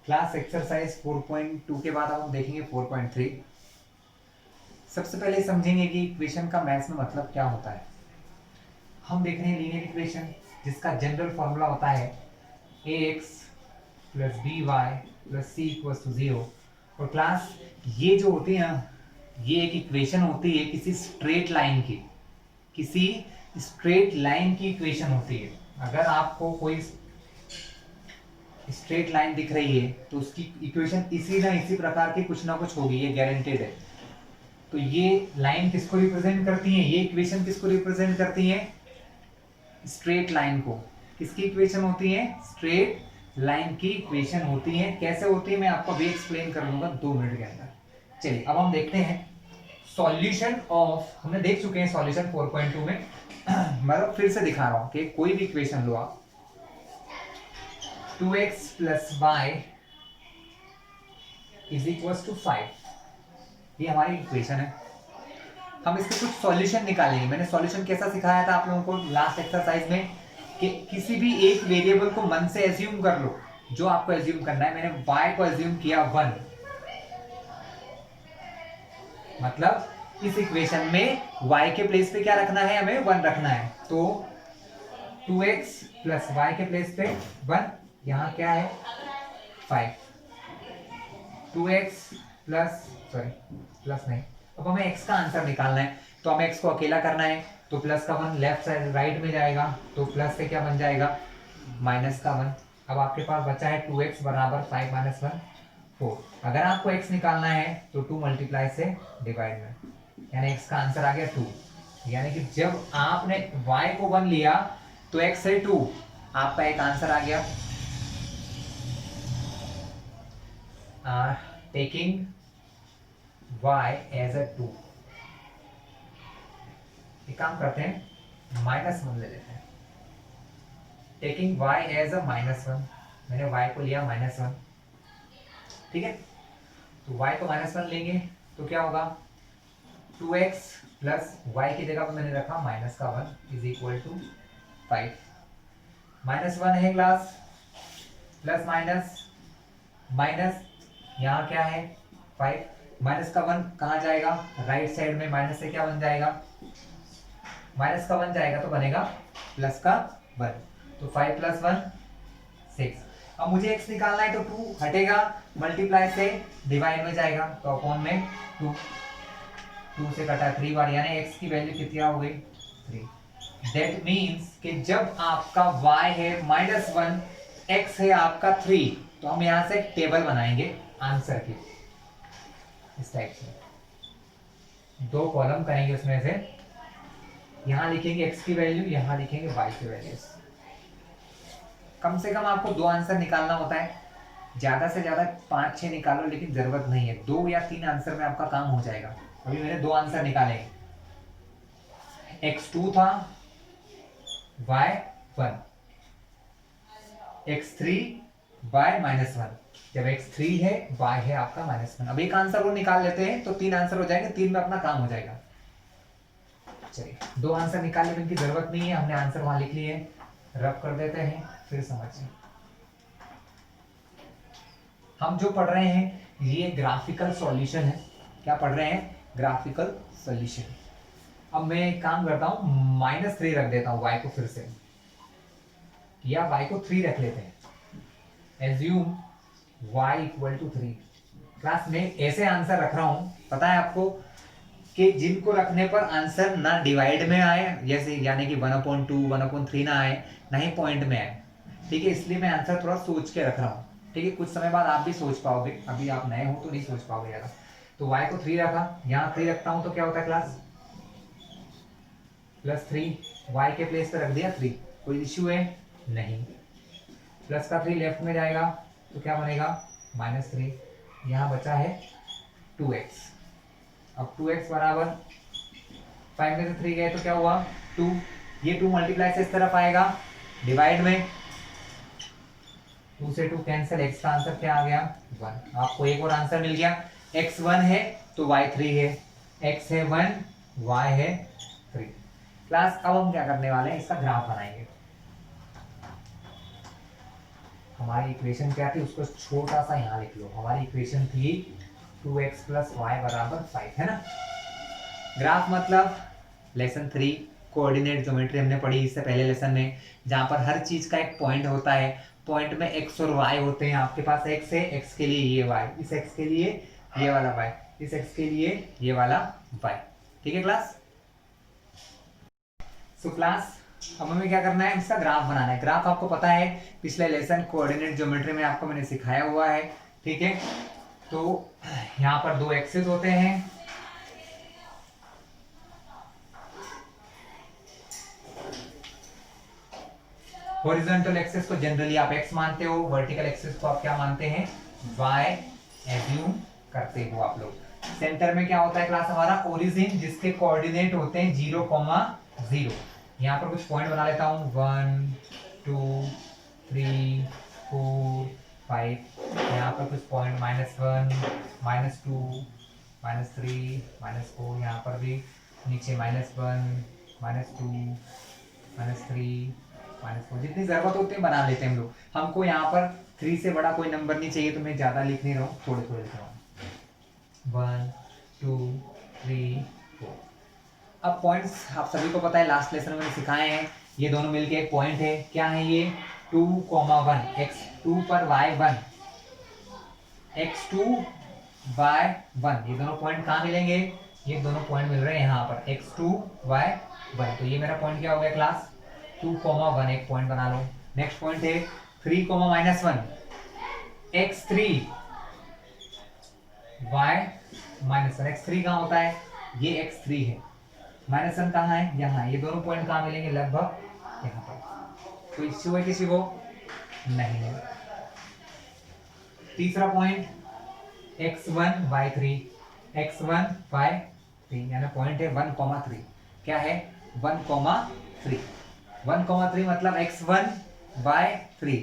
Class exercise 4.2 के बाद अब हम देखेंगे 4.3। सबसे पहले समझेंगे कि इक्वेशन का मैथ्स में मतलब क्या होता है। हम देख रहे हैं लीनियर इक्वेशन जिसका जनरल फॉर्मूला होता है ax plus B Y plus C equals to 0। और क्लास ये जो होती है ये एक इक्वेशन होती है किसी स्ट्रेट लाइन की, किसी स्ट्रेट लाइन की इक्वेशन होती है। अगर आपको कोई स्ट्रेट लाइन दिख रही है तो उसकी इक्वेशन इसी ना इसी प्रकार की कुछ ना कुछ होगी, ये गारंटेड है। तो ये लाइन किसको रिप्रेजेंट करती है, ये इक्वेशन किसको रिप्रेजेंट करती है, स्ट्रेट लाइन को। किसकी इक्वेशन होती है, स्ट्रेट लाइन की इक्वेशन होती है। कैसे होती है मैं आपको अभी एक्सप्लेन कर लूंगा 2 मिनट के अंदर। चलिए अब हम देखते हैं सॉल्यूशन ऑफ, हमने देख चुके हैं सॉल्यूशन 4.2 में। मैं फिर से दिखा रहा हूं कि कोई भी इक्वेशन लो आप, 2x plus Y is equal to 5, ये हमारी इक्वेशन है। हम इसके कुछ सॉल्यूशन निकालेंगे। मैंने सॉल्यूशन कैसा सिखाया था आप लोगों को लास्ट एक्सरसाइज में कि किसी भी एक वेरिएबल को मन से एज्यूम कर लो, जो आपको एज्यूम करना है। मैंने y को एज्यूम किया 1, मतलब इस इक्वेशन में y के प्लेस पे क्या रखना है, हमें 1 रखना है। तो 2x प्लस वाई के प्लेस पे 1, यहां क्या है 5। 2x प्लस प्लस नहीं, अब हमें x का आंसर निकालना है। तो हमें x को अकेला करना है, तो प्लस का 1 लेफ्ट साइड राइट में जाएगा, तो प्लस से क्या बन जाएगा माइनस का 1। अब आपके पास बचा है 2x बराबर 5 माइनस 1 4। अगर आपको x निकालना है तो 2 मल्टीप्लाई से डिवाइड में, यानी x का आंसर आ गया 2। यानी कि जब आपने y को 1 लिया तो x से 2, आपका एक आंसर आ गया। Taking y as a 2। एक काम करते हैं, -1 ले लेते हैं। टेकिंग y एज अ -1, मैंने y को लिया -1, ठीक है। तो y को -1 लेंगे तो क्या होगा, 2x प्लस y की जगह पर मैंने रखा माइनस का 1 इज इक्वल टू 5। -1 है क्लास, प्लस माइनस माइनस, यहाँ क्या है 5, माइनस का 1 कहाँ जाएगा, राइट साइड में माइनस से क्या बन जाएगा, माइनस का 1 जाएगा तो बनेगा प्लस का 1। तो 5 प्लस 1 6। अब मुझे x निकालना है तो 2 हटेगा, मल्टीप्लाई से डिवाइड में जाएगा, तो अपॉन में 2 से कटा 3 बार, यानी x की वैल्यू कितनी हो गई 3। दैट मीन्स कि जब आपका y है -1, x है आपका 3, तो हम यहां से एक टेबल बनाएंगे आंसर की, इस टाइप से 2 कॉलम करेंगे। उसमें से यहां लिखेंगे x की वैल्यू, यहां लिखेंगे y की वैल्यू। कम से कम आपको 2 आंसर निकालना होता है, ज्यादा से ज्यादा 5-6 निकालो, लेकिन जरूरत नहीं है, 2 या 3 आंसर में आपका काम हो जाएगा। अभी मैंने 2 आंसर निकाले, x2 था, y1, x3 y -1। जब x3 है y है आपका -1। अब एक आंसर वो निकाल लेते हैं तो 3 आंसर हो जाएंगे, 3 में अपना काम हो जाएगा। चलिए 2 आंसर निकालने की जरूरत नहीं है, हमने आंसर वहां लिख लिए, रब कर देते हैं, फिर समझिए। हम जो पढ़ रहे हैं ये ग्राफिकल सॉल्यूशन है। क्या पढ़ रहे हैं, ग्राफिकल सॉल्यूशन। अब मैं एक काम करता हूं, -3 रख देता हूं y को फिर से, या y को 3 रख लेते हैं। Assume y equal to 3। Class में ऐसे आंसर रख रहा हूं, पता है आपको कि जिनको रखने पर आंसर ना डिवाइड में आए, जैसे यानी कि 1/2 1/3 ना आए, ना ही पॉइंट में आए, ठीक है। इसलिए मैं आंसर थोड़ा सोच के रख रहा हूँ, ठीक है। कुछ समय बाद आप भी सोच पाओगे, अभी आप नए हो तो नहीं सोच पाओगे ज़्यादा। तो y को 3 रखा, यहाँ 3 रखता हूँ तो क्या होता है क्लास, +3, y के प्लेस पे रख दिया 3, कोई इश्यू है नहीं। प्लस का 3 लेफ्ट में जाएगा तो क्या बनेगा -3, यहाँ बचा है 2x। अब 2x बराबर 5 में से 3 गए तो क्या हुआ 2, ये 2 मल्टीप्लाई से इस तरफ आएगा, डिवाइड में 2 से 2 कैंसिल, x का आंसर क्या आ गया 1। आपको एक और आंसर मिल गया, x 1 है तो y 3 है, x है 1 y है 3। क्लास अब हम क्या करने वाले हैं, इसका ग्राफ बनाएंगे। हमारी इक्वेशन क्या थी उसको छोटा सा यहाँ लिख लो। हमारी इक्वेशन थी 2x + y = 5, है ना। ग्राफ मतलब लेसन 3 कोऑर्डिनेट ज्योमेट्री हमने पढ़ी इससे पहले लेसन में, जहाँ पर हर चीज का एक पॉइंट होता है, पॉइंट में x और y होते हैं। आपके पास x है, x के लिए ये y, इस x के लिए ये वाला y, इस x के लिए ये वाला y। ठीक है क्लास। सो क्लास अब हमें क्या करना है, इसका ग्राफ बनाना है। ग्राफ आपको पता है पिछले लेसन कोऑर्डिनेट ज्योमेट्री में आपको मैंने सिखाया हुआ है। ठीक है, तो यहाँ पर दो एक्सिस होते हैं, हॉरिजॉन्टल एक्सिस को जनरली आप x मानते हो, वर्टिकल एक्सिस को आप क्या मानते हैं, y एज्यूम करते हो आप लोग। सेंटर में क्या होता है क्लास हमारा, ओरिजिन, जिसके कोऑर्डिनेट होते हैं 0,0। यहाँ पर कुछ पॉइंट बना लेता हूँ, 1 2 3 4 5। यहाँ पर कुछ पॉइंट -1 -2 -3 -4, यहाँ पर भी नीचे -1 -2 -3 -4, जितनी जरूरत होती है बना लेते हैं हम लोग। हमको यहाँ पर 3 से बड़ा कोई नंबर नहीं चाहिए, तो मैं ज्यादा लिख नहीं रहा हूँ, थोड़े थोड़े लिख रहा हूँ। 1 2 3 4। अब पॉइंट्स आप सभी को पता है, लास्ट लेसन में सिखाए हैं, ये दोनों मिलके एक पॉइंट है। क्या है ये, 2, 1, x2 पर y1, x2 y1। ये दोनों पॉइंट कहाँ मिलेंगे, ये दोनों पॉइंट मिल रहे हैं यहाँ पर, x2 y1। तो ये मेरा पॉइंट क्या हो गया क्लास, 2, 1 एक पॉइंट बना लो। नेक्स्ट पॉइंट है 3, -1, x3 y-1। x3 कहाँ होता है, ये x3 है, -1 कहाँ है, यहाँ। ये दोनों पॉइंट कहाँ मिलेंगे, लगभग यहाँ पर। तो इश्यू है किसी को, नहीं है। तीसरा point x1 y3, x1 y3, यानी पॉइंट है 1,3। क्या है, 1,3। 1,3 मतलब x1 y3,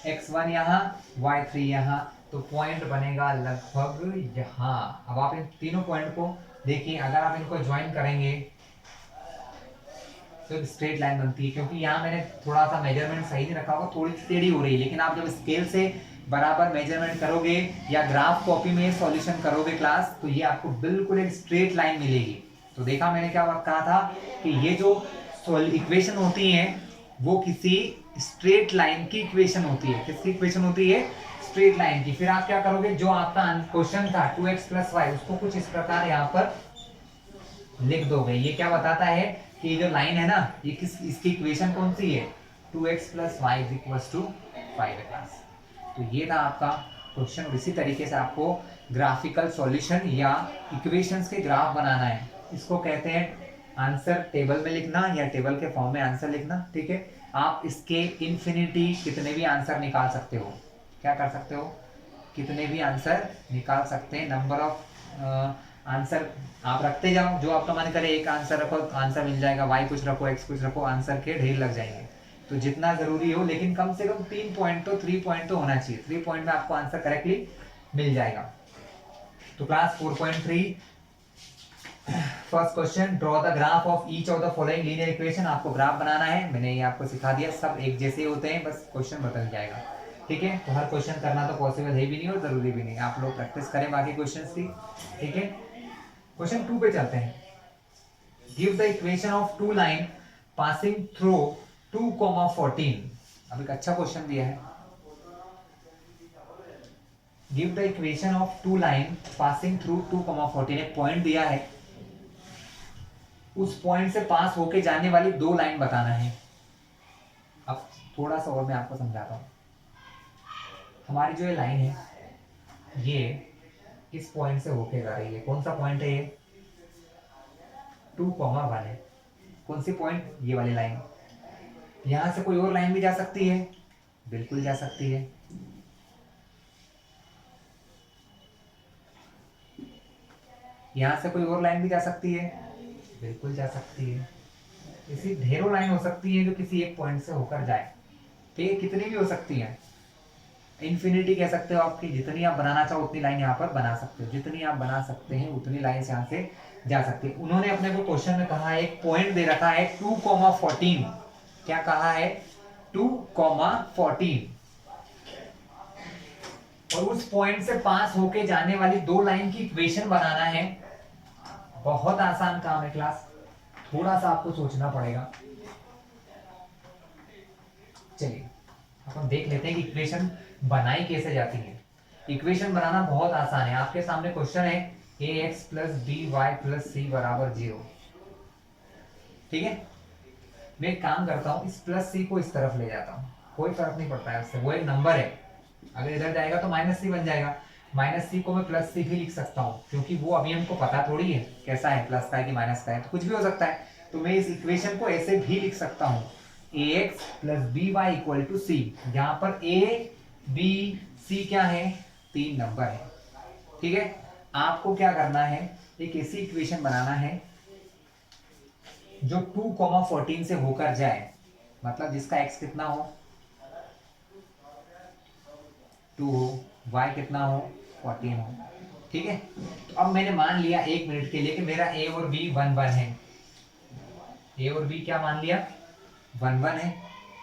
x1 यहाँ y3 यहाँ, तो पॉइंट बनेगा लगभग यहाँ। अब आप इन तीनों पॉइंट को देखिए, अगर आप इनको ज्वाइन करेंगे तो स्ट्रेट लाइन बनती है। क्योंकि यहाँ मैंने थोड़ा सा मेजरमेंट सही नहीं रखा होगा, थोड़ी टेढ़ी हो रही है, लेकिन आप जब स्केल से बराबर मेजरमेंट करोगे या ग्राफ कॉपी में सॉल्यूशन करोगे क्लास, तो ये आपको बिल्कुल एक स्ट्रेट लाइन मिलेगी। तो देखा मैंने क्या कहा था कि ये जो इक्वेशन होती है वो किसी स्ट्रेट लाइन की इक्वेशन होती है। किसकी इक्वेशन होती है, स्ट्रेट लाइन की। फिर आप क्या करोगे, जो आपका क्वेश्चन था 2x + y, उसको कुछ इस प्रकार यहाँ पर लिख दोगे। ये क्या बताता है कि ये जो लाइन है ना, ये किस, इसकी इक्वेशन कौन सी है, 2x + y = 5 क्लास। तो ये था आपका क्वेश्चन। और इसी तरीके से आपको ग्राफिकल सॉल्यूशन या इक्वेशंस के ग्राफ बनाना है। इसको कहते हैं आंसर टेबल में लिखना या टेबल के फॉर्म में आंसर लिखना। ठीक है, आप इसके इन्फिनिटी कितने भी आंसर निकाल सकते हो। क्या कर सकते हो, कितने भी आंसर निकाल सकते हैं। नंबर ऑफ आंसर आप रखते जाओ, जो आपका मन करे। एक आंसर रखो, आंसर मिल जाएगा, y कुछ रखो, x कुछ रखो, आंसर के ढेर लग जाएंगे। तो जितना जरूरी हो, लेकिन कम से कम 3 पॉइंट तो 3 पॉइंट तो होना चाहिए। 3 पॉइंट में आपको आंसर करेक्टली मिल जाएगा। तो class 4.3 first question, draw the graph of each of the following linear equation. आपको ग्राफ बनाना है, मैंने ये आपको सिखा दिया। सब एक जैसे होते हैं, बस क्वेश्चन बदल जाएगा। ठीक है, तो हर क्वेश्चन करना तो पॉसिबल है भी नहीं और जरूरी भी नहीं। आप लोग प्रैक्टिस करें बाकी क्वेश्चंस की। ठीक है, क्वेश्चन 2 पे चलते हैं। Give the equation of 2 line passing through 2,14। अब एक अच्छा क्वेश्चन दिया है। Give the equation of 2 line passing through 2,14। एक पॉइंट दिया है, उस पॉइंट से पास होके जाने वाली 2 लाइन बताना है। अब थोड़ा सा और मैं आपको समझाता हूं। हमारी जो ये लाइन है, ये इस पॉइंट से होके जा रही है। कौन सा पॉइंट है ये, 2,1 है। कौन सी पॉइंट, ये वाली लाइन। यहां से कोई और लाइन भी जा सकती है, बिल्कुल जा सकती है। यहां से कोई और लाइन भी जा सकती है, बिल्कुल जा सकती है। इसी ढेरों लाइन हो सकती है जो किसी एक पॉइंट से होकर जाए। ठीक है, कितनी भी हो सकती है, इन्फिनिटी कह सकते हो आपकी। जितनी आप बनाना चाहो उतनी लाइन यहाँ पर बना सकते हो। जितनी आप बना सकते हैं उतनी लाइन यहाँ से जा सकती है। उन्होंने अपने को क्वेश्चन में कहा है, एक पॉइंट दे रखा है 2,14। क्या कहा है, 2,14। और उस पॉइंट से पास होके जाने वाली दो लाइन की इक्वेशन बनाना है। बहुत आसान काम है क्लास, थोड़ा सा आपको सोचना पड़ेगा। चलिए अपन देख लेते हैं कि इक्वेशन बनाई कैसे जाती है। इक्वेशन बनाना बहुत आसान है। आपके सामने क्वेश्चन है ax plus B Y plus C बराबर 0। ठीक है, मैं एक काम करता हूँ, इस प्लस सी को इस तरफ ले जाता हूँ, कोई फर्क नहीं पड़ता है उससे, वो एक नंबर है। अगर इधर जाएगा तो माइनस सी बन जाएगा। माइनस सी को मैं प्लस सी भी लिख सकता हूँ, क्योंकि वो अभी हमको पता थोड़ी है कैसा है, प्लस का है कि माइनस का है, तो कुछ भी हो सकता है। तो मैं इस इक्वेशन को ऐसे भी लिख सकता हूँ, ax plus B Y equal to C. यहाँ पर a b c क्या है, तीन नंबर है। ठीक है, आपको क्या करना है, एक ऐसी इक्वेशन बनाना है जो 2,14 से होकर जाए, मतलब जिसका x कितना हो 2 हो, y कितना हो 14 हो। ठीक है, तो अब मैंने मान लिया एक मिनट के लिए कि मेरा a और b 1 1 है। a और b क्या मान लिया, 1 1 है।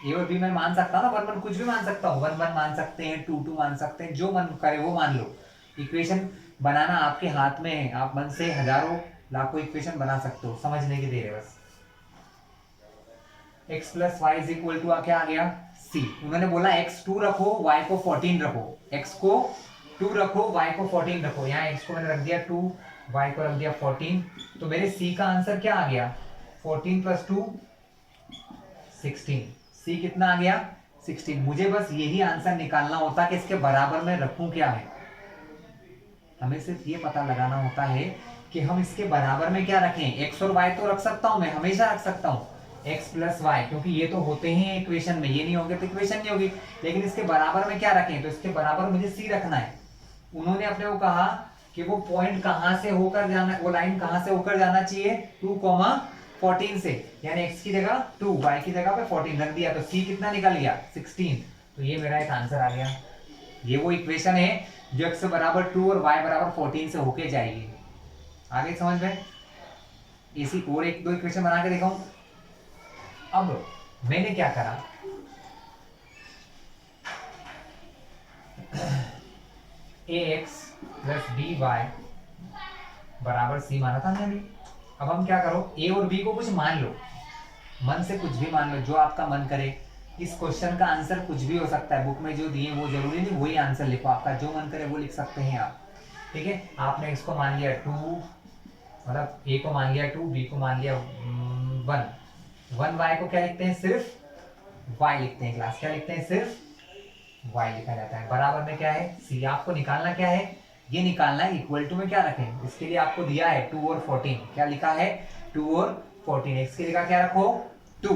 a और b मैं मान सकता हूँ ना, 1 1 कुछ भी मान सकता हूँ, 1 1 मान सकते हैं, 2 2 मान सकते हैं, जो मन करे वो मान लो। इक्वेशन बनाना आपके हाथ में है, आप मन से हजारों लाखों इक्वेशन बना सकते हो, समझने की देर है बस। x plus Y is equal to क्या आ गया c। उन्होंने बोला x 2 रखो y को 14 रखो, x को 2 रखो y को 14 रखो। यहाँ x को मैंने रख दिया 2, y को रख दिया 14, तो मेरे c का आंसर क्या आ गया 14 प्लस 2 16। c कितना आ गया 16। मुझे बस यही आंसर निकालना होता कि इसके बराबर में रखूं क्या है। हमें सिर्फ ये पता लगाना होता है कि हम इसके बराबर में क्या रखें। x और y तो रख सकता हूं, मैं हमेशा रख सकता हूं x प्लस वाई, क्योंकि ये तो होते ही इक्वेशन में, ये नहीं होंगे तो इक्वेशन नहीं होगी। लेकिन इसके बराबर में क्या रखें, तो इसके बराबर मुझे c रखना है। उन्होंने अपने को कहा कि वो पॉइंट कहां से होकर जाना, वो लाइन कहां से होकर जाना चाहिए 2,14 से, यानी x की जगह 2, y की जगह पे 14 रख दिया, तो c कितना निकल गया 16। तो ये मेरा एक आंसर आ गया। ये वो इक्वेशन है जो x बराबर 2 और y बराबर 14 से होके जाएगी। आगे समझ में, इसी और एक दो इक्वेशन बना के दिखाऊं। अब मैंने क्या करा, ax प्लस बी वाई बराबर c माना था मैंने। अब हम क्या करो, a और b को कुछ मान लो, मन से कुछ भी मान लो, जो आपका मन करे। इस क्वेश्चन का आंसर कुछ भी हो सकता है, बुक में जो दिए वो जरूरी नहीं वही आंसर लिखो, आपका जो मन करे वो लिख सकते हैं आप। ठीक है, आपने इसको मान लिया 2, मतलब a को मान लिया 2, b को मान लिया 1 y को क्या लिखते हैं, सिर्फ y लिखते हैं क्लास, क्या लिखते हैं, सिर्फ y लिखा जाता है। बराबर में क्या है c। आपको निकालना क्या है, ये निकालना है इक्वल टू में क्या रखें। इसके लिए आपको दिया है 2 और 14, क्या लिखा है 2 और 14। x की जगह क्या रखो 2,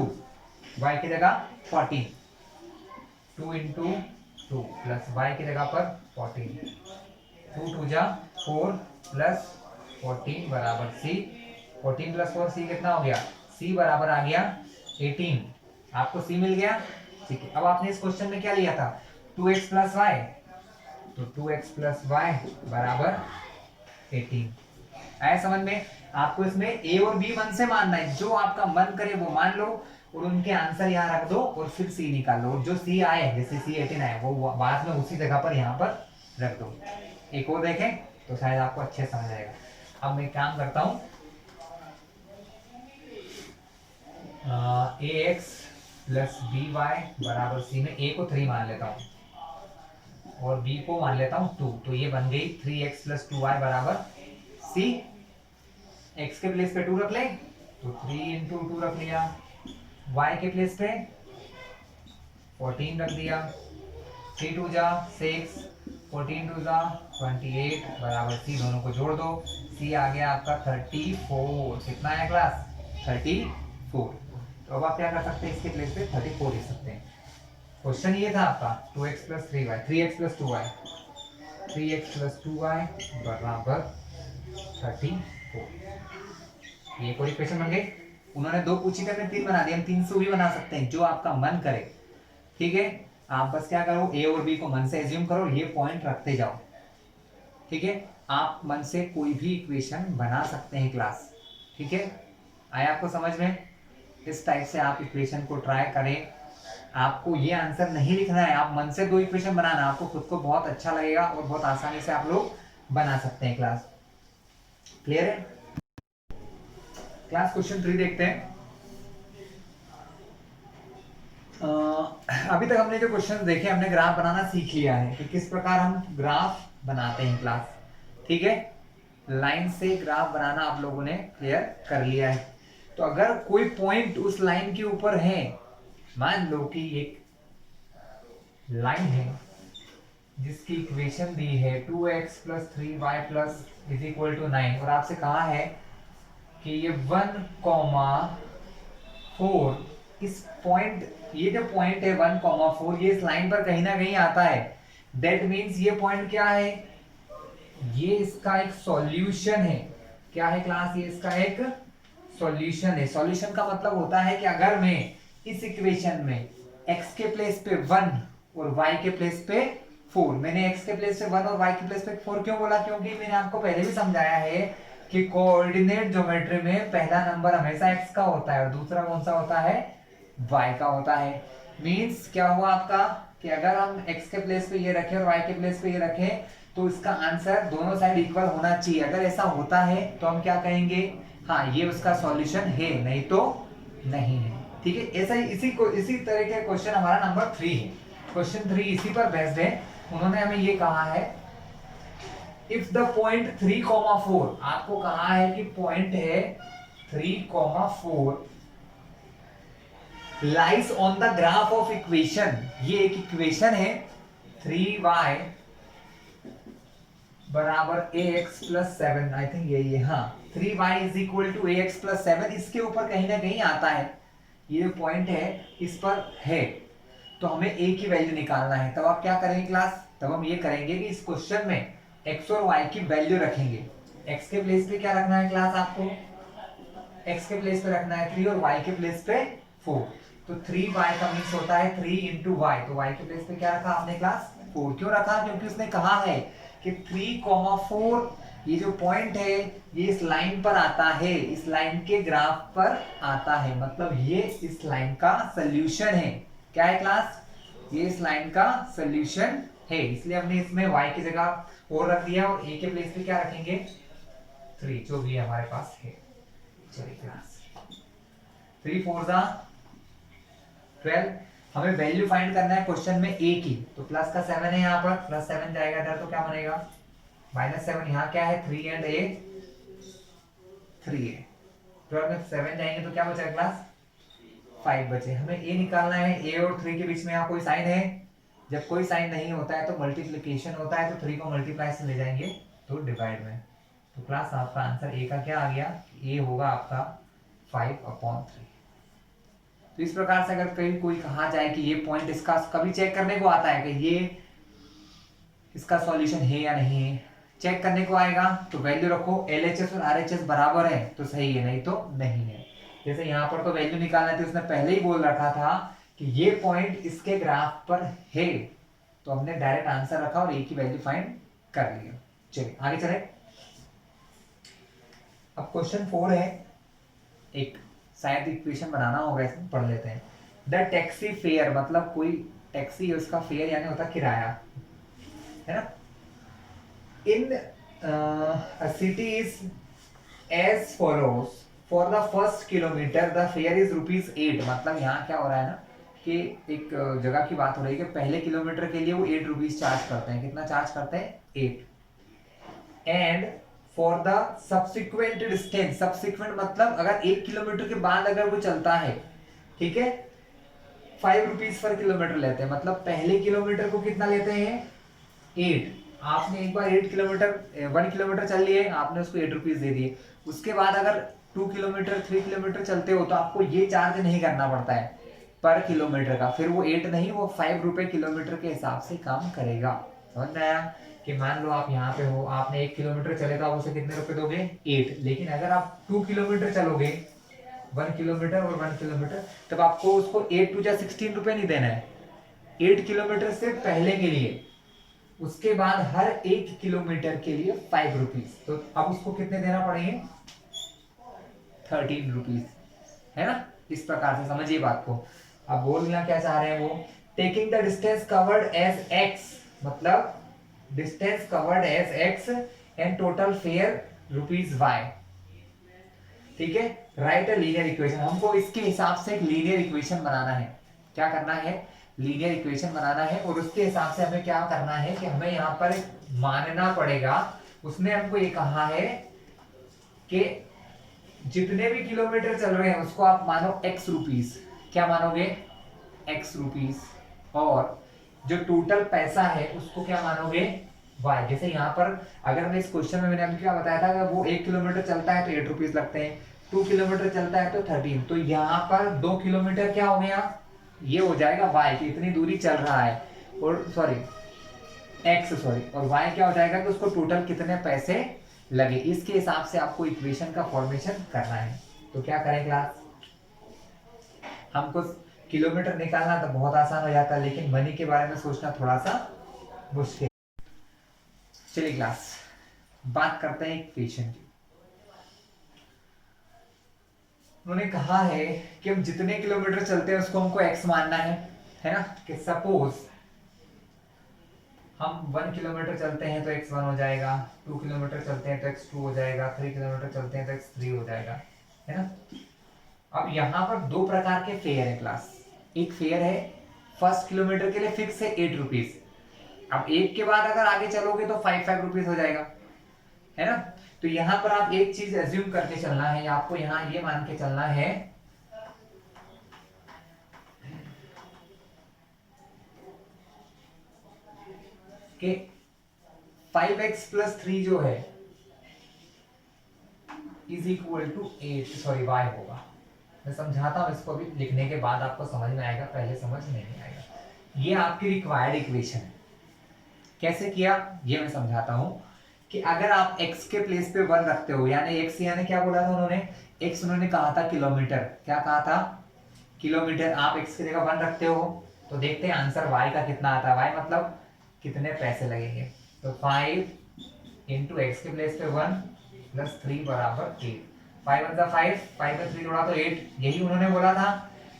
y की जगह 14, 2 इंटू 2 प्लस y की जगह पर 14, 2 2 जा 4 प्लस 14 बराबर c। 14 प्लस 4 c कितना हो गया, c बराबर आ गया 18। आपको c मिल गया। ठीक है, अब आपने इस क्वेश्चन में क्या लिया था 2x प्लस वाई, तो 2x प्लस वाई बराबर 18। आया समझ में। आपको इसमें a और b मन से मानना है, जो आपका मन करे वो मान लो और उनके आंसर यहाँ रख दो और फिर c निकाल लो। जो c आए, जैसे c 18 आए, वो बाद में उसी जगह पर यहाँ पर रख दो। एक और देखें तो शायद आपको अच्छे समझ आएगा। अब मैं काम करता हूँ, ax प्लस बी वाई बराबर c में a को 3 मान लेता हूँ और b को मान लेता हूँ 2, तो ये बन गई 3x प्लस 2y बराबर c। x के प्लेस पे 2 रख ले तो 3 इंटू 2 रख लिया, y के प्लेस पे 14 रख दिया, 3 2 जा 6, 14 2 जा 28 बराबर c। दोनों को जोड़ दो, c आ गया आपका 34। कितना है क्लास 34। तो अब आप क्या कर सकते हैं, इसके प्लेस पे 34 लिख सकते हैं। क्वेश्चन ये था आपका 2x plus 3y, 3x plus 2y, 3x plus 2y बराबर 34। ये कोई इक्वेशन बन गई। उन्होंने 2 पूछी थी, हमने 3 बना दिया, हम 300 भी बना सकते हैं, जो आपका मन करे। ठीक है, आप बस क्या करो, a और b को मन से एज्यूम करो, ये पॉइंट रखते जाओ। ठीक है, आप मन से कोई भी इक्वेशन बना सकते हैं क्लास। ठीक है, आया आपको समझ में। इस टाइप से आप इक्वेशन को ट्राई करें, आपको ये आंसर नहीं लिखना है, आप मन से 2 इक्वेशन बनाना, आपको खुद को बहुत अच्छा लगेगा और बहुत आसानी से आप लोग बना सकते हैं। क्लास क्लियर है? क्लास क्वेश्चन 3 देखते हैं। अभी तक हमने जो क्वेश्चन देखे, हमने ग्राफ बनाना सीख लिया है कि किस प्रकार हम ग्राफ बनाते हैं क्लास। ठीक है, लाइन से ग्राफ बनाना आप लोगों ने क्लियर कर लिया है। तो अगर कोई पॉइंट उस लाइन के ऊपर है, मान लो कि एक लाइन है जिसकी इक्वेशन दी है 2x + 3y + 9 और आपसे कहा है कि ये 1,4 इस पॉइंट, ये जो पॉइंट है 1,4 ये इस लाइन पर कहीं ना कहीं आता है। दैट मीन्स ये पॉइंट क्या है, ये इसका एक सॉल्यूशन है। क्या है क्लास? ये इसका एक सॉल्यूशन है। सॉल्यूशन का मतलब होता है कि अगर मैं इस इक्वेशन में x के प्लेस पे 1 और y के प्लेस पे 4, मैंने x के प्लेस पे 1 और y के प्लेस पे 4 क्यों बोला? क्योंकि मैंने आपको पहले भी समझाया है कि कोऑर्डिनेट ज्योमेट्री में पहला नंबर हमेशा x का होता है और दूसरा कौन सा होता है? y का होता है। मींस क्या हुआ आपका कि अगर हम x के प्लेस पे ये रखें और y के प्लेस पे ये रखें तो इसका आंसर दोनों साइड इक्वल होना चाहिए। अगर ऐसा होता है तो हम क्या कहेंगे? हाँ, ये उसका सॉल्यूशन है, नहीं तो नहीं है। ठीक है, ऐसा ही इसी तरह के क्वेश्चन हमारा नंबर 3 है। क्वेश्चन 3 इसी पर बेस्ड है। उन्होंने हमें ये कहा है इफ द पॉइंट 3,4, आपको कहा है कि पॉइंट है 3,4 lies on the graph of equation, ये एक इक्वेशन है 3y बराबर ax + 7, आई थिंक यही है। हाँ, 3y = ax + 7 इसके ऊपर कहीं ना कहीं आता है। ये जो पॉइंट है इस पर है, तो हमें a की वैल्यू निकालना है। तब आप क्या करेंगे क्लास? तब हम ये करेंगे कि इस क्वेश्चन में x और y की वैल्यू रखेंगे। x के प्लेस पे क्या रखना है क्लास? आपको x के प्लेस पे रखना है 3 और y के प्लेस पे 4। तो 3y का मीन्स होता है 3 × y, तो y के प्लेस पे क्या रखा आपने क्लास? 4। क्यों रखा? क्योंकि उसने कहा है कि 3,4 ये जो पॉइंट है ये इस लाइन पर आता है, इस लाइन के ग्राफ पर आता है, मतलब ये इस लाइन का सॉल्यूशन है। क्या है क्लास? ये इस लाइन का सॉल्यूशन है, इसलिए हमने इसमें y की जगह 4 रख दिया और a के प्लेस पे क्या रखेंगे? 3, जो भी हमारे पास है। चलिए क्लास 3 4 12, हमें वैल्यू फाइंड करना है क्वेश्चन में a की। तो प्लस का 7 है यहाँ पर, +7 जाएगा इधर तो क्या बनेगा? -7। यहाँ क्या है? 3 and a 3 है। 12 में 7 जाएंगे तो क्या बचेगा क्लास? 5 बचे। हमें a निकालना है। a और 3 के बीच में यहाँ कोई साइन है? जब कोई साइन नहीं होता है तो मल्टीप्लिकेशन होता है, तो 3 को मल्टीप्लाई से ले जाएंगे तो डिवाइड में। तो क्लास आपका आंसर a का क्या आ गया? a होगा आपका 5/3। तो इस प्रकार से अगर कहीं कोई कहा जाए कि ये पॉइंट इसका कभी चेक करने को आता है कि ये इसका सॉल्यूशन है या नहीं है, चेक करने को आएगा तो वैल्यू रखो LHS और RHS बराबर है तो सही है, नहीं तो नहीं है। जैसे यहाँ पर तो वैल्यू निकालना थी, उसने पहले ही बोल रखा था कि ये पॉइंट इसके ग्राफ पर है, तो हमने डायरेक्ट आंसर रखा और a की वैल्यू फाइंड कर लिया। चलिए आगे चले। अब क्वेश्चन 4 है, एक शायद इक्वेशन बनाना होगा, इसमें पढ़ लेते हैं। द टैक्सी फेयर, मतलब कोई टैक्सी है उसका फेयर यानी होता किराया, है ना। In a city is as follows, for the first kilometre the fare is ₹8। मतलब यहाँ क्या हो रहा है ना कि एक जगह की बात हो रही है कि पहले किलोमीटर के लिए वो ₹8 चार्ज करते हैं। कितना चार्ज करते हैं? 8। And for the subsequent distance, subsequent मतलब अगर 1 किलोमीटर के बाद अगर वो चलता है, ठीक है, ₹5 पर किलोमीटर लेते हैं। मतलब पहले किलोमीटर को कितना लेते हैं? 8। आपने एक बार 1 किलोमीटर चल लिए, आपने उसको ₹8 दे दिए। उसके बाद अगर 2 किलोमीटर 3 किलोमीटर चलते हो तो आपको ये चार्ज नहीं करना पड़ता है पर किलोमीटर का, फिर वो 8 नहीं, वो ₹5 किलोमीटर के हिसाब से काम करेगा। समझ में आया? कि मान लो आप यहाँ पे हो, आपने 1 किलोमीटर चले तो आप उसे कितने रुपए दोगे? 8। लेकिन अगर आप 2 किलोमीटर चलोगे, 1 किलोमीटर और 1 किलोमीटर, तब आपको उसको 8 × 16 नहीं देना है। 8 किलोमीटर से पहले के लिए, उसके बाद हर 1 किलोमीटर के लिए ₹5। तो अब उसको कितने देना पड़ेंगे? ₹13, है ना। इस प्रकार से समझिए बात को। अब बोलना क्या चाह रहे हैं वो, taking the distance covered as X, मतलब distance covered as X and total fare rupees Y. ठीक है, राइट अ लीनियर इक्वेशन, हमको इसके हिसाब से एक लीनियर इक्वेशन बनाना है। क्या करना है, लीनियर इक्वेशन बनाना है, और उसके हिसाब से हमें क्या करना है कि हमें यहाँ पर मानना पड़ेगा। उसने हमको ये कहा है कि जितने भी किलोमीटर चल रहे हैं उसको आप मानो एक्स रुपीस। क्या मानोगे, एक्स रुपीस, और जो टोटल पैसा है उसको क्या मानोगे, वाई। जैसे यहाँ पर अगर मैं इस क्वेश्चन में मैंने अभी क्या बताया था, अगर वो 1 किलोमीटर चलता है तो 8 रुपीज लगते हैं, 2 किलोमीटर चलता है तो 13, तो यहाँ पर 2 किलोमीटर क्या हो गया, ये हो जाएगा वाई कि इतनी दूरी चल रहा है, और सॉरी एक्स, सॉरी, और वाई क्या हो जाएगा कि उसको टोटल कितने पैसे लगे। इसके हिसाब से आपको इक्वेशन का फॉर्मेशन करना है। तो क्या करें क्लास, हमको किलोमीटर निकालना तो बहुत आसान हो जाता है, लेकिन मनी के बारे में सोचना थोड़ा सा मुश्किल। चलिए क्लास बात करते हैं इक्वेशन की। उन्होंने कहा है कि हम जितने किलोमीटर चलते हैं उसको हमको x मानना है ना, कि सपोज हम 1 किलोमीटर चलते हैं तो x1 हो जाएगा, 2 किलोमीटर चलते हैं तो x2 हो जाएगा, 3 किलोमीटर चलते हैं तो x3 हो जाएगा, है ना। अब यहाँ पर दो प्रकार के फेयर है क्लास। एक फेयर है फर्स्ट किलोमीटर के लिए फिक्स है 8 रुपीज, अब एक के बाद अगर आगे चलोगे तो 5 रुपीज हो जाएगा, है ना। तो यहां पर आप एक चीज एज्यूम करके चलना है, आपको यहां ये मान के चलना है कि 5x+3 जो है is equal to 8, sorry y होगा। मैं समझाता हूं इसको, अभी लिखने के बाद आपको समझ में आएगा, पहले समझ नहीं आएगा। ये आपकी रिक्वायर्ड इक्वेशन है। कैसे किया ये मैं समझाता हूं कि अगर आप x के प्लेस पे 1 रखते हो, यानी x यानी क्या बोला था उन्होंने, x उन्होंने कहा था किलोमीटर, क्या कहा था, किलोमीटर। आप x की जगह 1 रखते हो तो देखते हैं आंसर y का कितना आता है, y मतलब कितने पैसे लगेंगे। तो 5 इंटू एक्स के प्लेस पे 1 प्लस 3 बराबर 8, 5 1 5, 5 में 3 जोड़ा तो 8। यही उन्होंने बोला था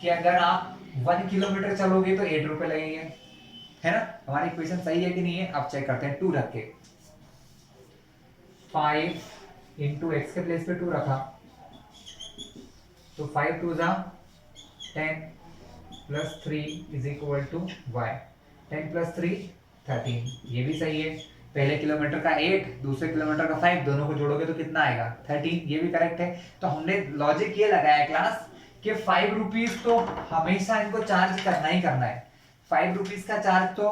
कि अगर आप 1 किलोमीटर चलोगे तो 8 रुपए लगेंगे, है ना। हमारी इक्वेशन सही है कि नहीं है, अब चेक करते हैं। 2 रख के 5 इंटू एक्स के प्लेस पे 2 रखा तो 5 2 जा 10 plus 3 is equal to Y, 10 plus 3 13, ये भी सही है। पहले किलोमीटर का 8, दूसरे किलोमीटर का 5, दोनों को जोड़ोगे तो कितना आएगा 13, ये भी करेक्ट है। तो हमने लॉजिक ये लगाया क्लास कि 5 रुपीज तो हमेशा इनको चार्ज करना ही करना है, 5 रुपीज का चार्ज तो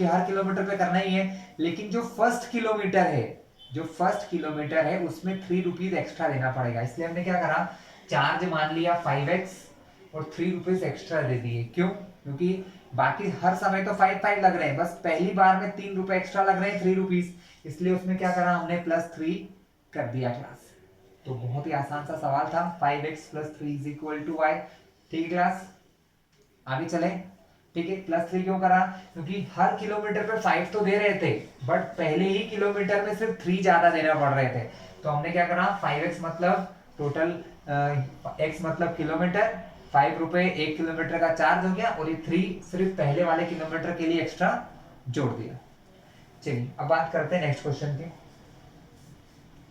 हर किलोमीटर पे करना ही है। लेकिन जो फर्स्ट किलोमीटर है, जो फर्स्ट किलोमीटर है उसमें 3 रुपीज एक्स्ट्रा देना पड़ेगा, इसलिए हमने क्या करा, चार्ज मान लिया 5x और 3 रुपीज एक्स्ट्रा दे दिए। क्यों, क्योंकि बाकी हर समय तो 5 लग रहे हैं, बस पहली बार में 3 रुपए एक्स्ट्रा लग रहे हैं 3 रुपीज, इसलिए उसमें क्या करा हमने +3 कर दिया क्लास। तो बहुत ही आसान सा सवाल था, 5x+3 is equal to y। ठीक है क्लास, आगे चले। ठीक है, +3 क्यों करा, क्योंकि हर किलोमीटर पे 5 तो दे रहे थे, बट पहले ही किलोमीटर में सिर्फ 3 ज्यादा देना पड़ रहे थे। तो हमने क्या करा, 5x मतलब टोटल, x मतलब किलोमीटर, 5 रुपए 1 किलोमीटर का चार्ज हो गया, और ये 3 सिर्फ पहले वाले किलोमीटर के लिए एक्स्ट्रा जोड़ दिया। चलिए अब बात करते हैं नेक्स्ट क्वेश्चन की।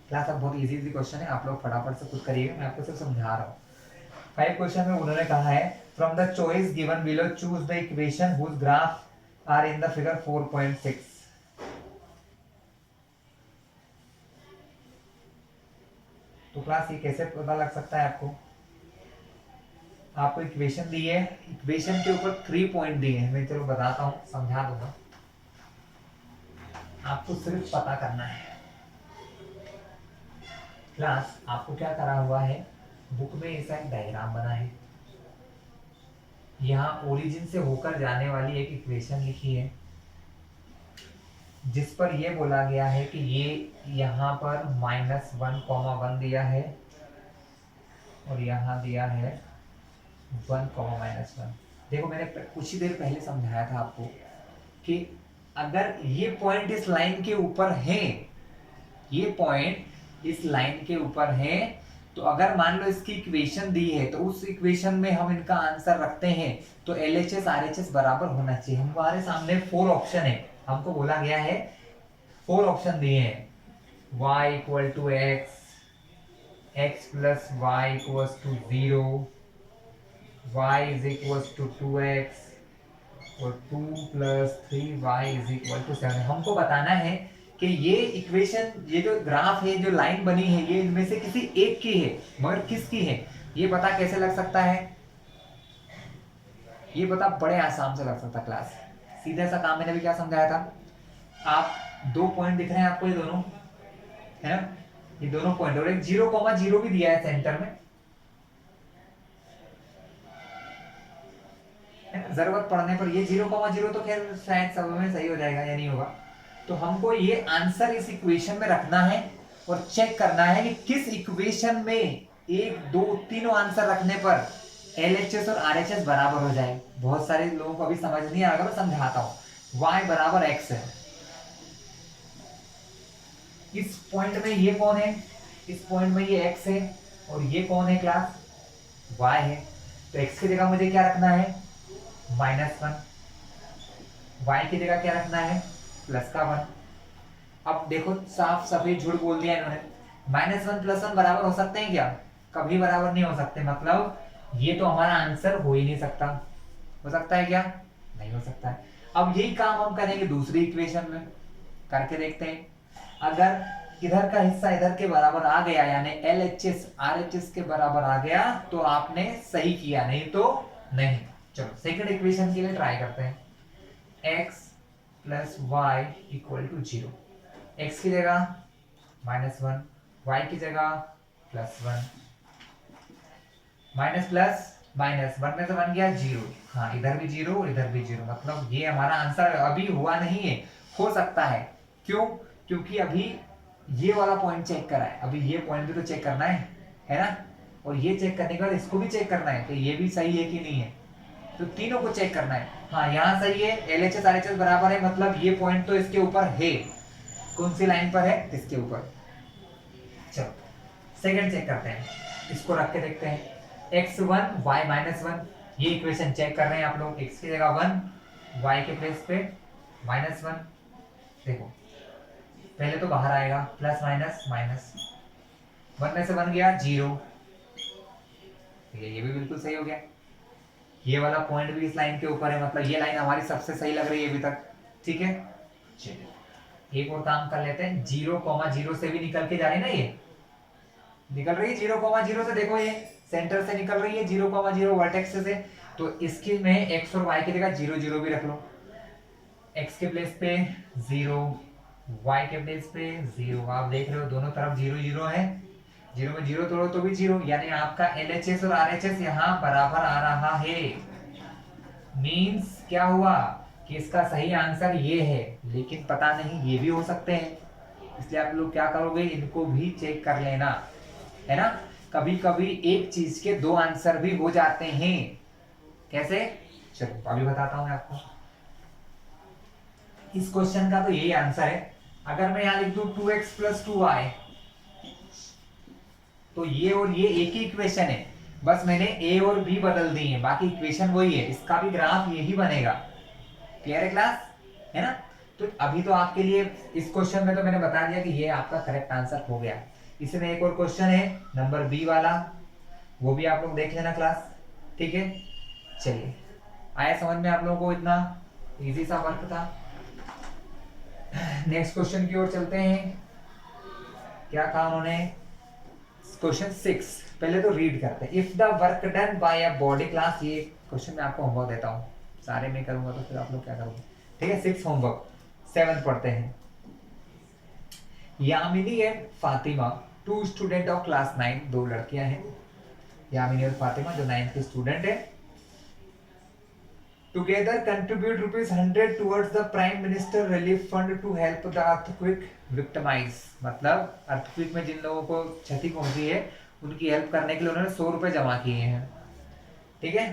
क्लास अब बहुत इजी क्वेश्चन है, आप लोग फटाफट से खुद करिएगा, मैं आपको सिर्फ समझा रहा हूँ। 5 क्वेश्चन में उन्होंने कहा है, from the choice given below choose the equation whose graph are in the figure 4.6। तो क्लास ये कैसे पता लग सकता है आपको, आपको इक्वेशन दी है, इक्वेशन के ऊपर 3 पॉइंट दिए हैं, मैं चलो बताता हूँ, समझा दूंगा, आपको सिर्फ पता करना है। क्लास आपको क्या करा हुआ है, बुक में ऐसा एक डायग्राम बना है, यहाँ ओरिजिन से होकर जाने वाली एक इक्वेशन लिखी है, जिस पर यह बोला गया है कि ये यहाँ पर -1,1 दिया है और यहाँ दिया है 1,-1। देखो मैंने कुछ ही देर पहले समझाया था आपको कि अगर ये पॉइंट इस लाइन के ऊपर है, ये पॉइंट इस लाइन के ऊपर है, तो अगर मान लो इसकी इक्वेशन दी है तो उस इक्वेशन में हम इनका आंसर रखते हैं तो LHS RHS बराबर होना चाहिए। हमारे सामने 4 ऑप्शन है, हमको बोला गया है 4 ऑप्शन दिए हैं, y equal to x, x plus Y equals to 0, y is equals to 2x और 2 plus 3y is equal to 7। हमको बताना है कि ये इक्वेशन, ये जो ग्राफ है, जो लाइन बनी है, ये इनमें से किसी एक की है, मगर किसकी है ये पता कैसे लग सकता है? ये पता बड़े आसान से लग सकता क्लास। सीधा सा काम मैंने भी क्या समझाया था, आप 2 पॉइंट दिख रहे हैं आपको, ये दोनों है ना, ये दोनों पॉइंट, और एक 0,0 भी दिया है सेंटर में, जरूरत पड़ने पर ये 0,0 तो खैर शायद सब में सही हो जाएगा या नहीं होगा। तो हमको ये आंसर इस इक्वेशन में रखना है और चेक करना है कि किस इक्वेशन में 1, 2, तीनों आंसर रखने पर LHS और RHS बराबर हो जाए। बहुत सारे लोगों को अभी समझ नहीं आ रहा, मैं समझाता हूं। y बराबर x है, इस पॉइंट में ये कौन है, इस पॉइंट में ये x है, और ये कौन है क्लास, y है। तो x की जगह मुझे क्या रखना है, -1, y की जगह क्या रखना है, +1। अब देखो साफ सफेद झूठ बोल दिया इन्होंने, -1 +1 बराबर हो सकते हैं क्या? कभी बराबर नहीं हो सकते, मतलब ये तो हमारा आंसर हो ही नहीं सकता। हो सकता है क्या? नहीं हो सकता है। अब यही काम हम करेंगे दूसरी इक्वेशन में, करके देखते हैं। अगर इधर का हिस्सा इधर के बराबर आ गया, यानी LHS RHS के बराबर आ गया, तो आपने सही किया, नहीं तो नहीं। चलो सेकंड इक्वेशन के लिए ट्राई करते हैं। x plus Y equal to 0, x की जगह -1, y की जगह +1, माइनस प्लस माइनस, 1 में से बन गया 0, हाँ इधर भी 0 और इधर भी 0, मतलब ये हमारा आंसर अभी हुआ नहीं है, हो सकता है। क्यों? क्योंकि अभी ये वाला पॉइंट चेक करा है, अभी ये पॉइंट भी तो चेक करना है ना, और ये चेक करने के बाद इसको भी चेक करना है कि ये भी सही है कि नहीं है, तो तीनों को चेक करना है। हाँ यहाँ सही है, LHS RHS बराबर है, मतलब ये पॉइंट तो इसके ऊपर है। कौन सी लाइन पर है? इसके ऊपर। चलो सेकंड चेक करते हैं, इसको रख के देखते हैं। x1 y -1, ये इक्वेशन चेक कर रहे हैं आप लोग, x की जगह 1, y के प्लेस पे -1। देखो पहले तो बाहर आएगा, प्लस माइनस माइनस, 1 में से बन गया 0, ये भी बिल्कुल सही हो गया। ये वाला पॉइंट भी इस लाइन के ऊपर है, मतलब ये लाइन हमारी सबसे सही लग रही है अभी तक। ठीक है, चलिए एक और काम कर लेते हैं। 0,0 से भी निकल के जा रही है ना, ये निकल रही है 0,0 से, देखो ये सेंटर से निकल रही है 0,0 वर्टेक्स से, तो इसके में x और y की जगह 0 0 भी रख लो। x के प्लेस पे 0, y के प्लेस पे 0, आप देख रहे हो दोनों तरफ 0 0 है, 0 में 0 तोड़ो तो भी 0, यानी आपका LHS और RHS यहाँ बराबर आ रहा है। मींस क्या हुआ कि इसका सही आंसर ये है, लेकिन पता नहीं ये भी हो सकते हैं, इसलिए आप लोग क्या करोगे, इनको भी चेक कर लेना, है ना। कभी कभी एक चीज के 2 आंसर भी हो जाते हैं। कैसे? चलो अभी बताता हूं मैं आपको। इस क्वेश्चन का तो यही आंसर है। अगर मैं यहां लिख दूं 2x + 2y, तो ये और ये एक ही इक्वेशन है, बस मैंने a और b बदल दी है, बाकी इक्वेशन वही है, इसका भी ग्राफ यही बनेगा। क्लियर है क्लास, है ना। तो अभी तो आपके लिए इस क्वेश्चन में तो मैंने बता दिया कि ये आपका करेक्ट आंसर हो गया। इसमें एक और क्वेश्चन है नंबर बी वाला, वो भी आप लोग देख लेना क्लास। ठीक है, चलिए आया समझ में आप लोगों को? इतना इजी सा वर्क था। नेक्स्ट क्वेश्चन की ओर चलते हैं। क्या कहा उन्होंने? क्वेश्चन 6 पहले तो रीड करते हैं। If the work done by a body class, ये क्वेश्चन मैं आपको होमवर्क देता हूँ, सारे मैं करूंगा तो फिर आप लोग क्या करोगे? ठीक है, 6 होमवर्क। 7 पढ़ते हैं। Yamini and Fatima, 2 student of class 9, 2 लड़कियां हैं, यामिनी और फातिमा जो 9th की स्टूडेंट है। Together contribute ₹100 towards the prime minister relief fund to help the earthquake victimise, मतलब अर्थक्वेक में जिन लोगों को क्षति पहुंची है उनकी हेल्प करने के लिए उन्होंने ₹100 जमा किए हैं। ठीक है,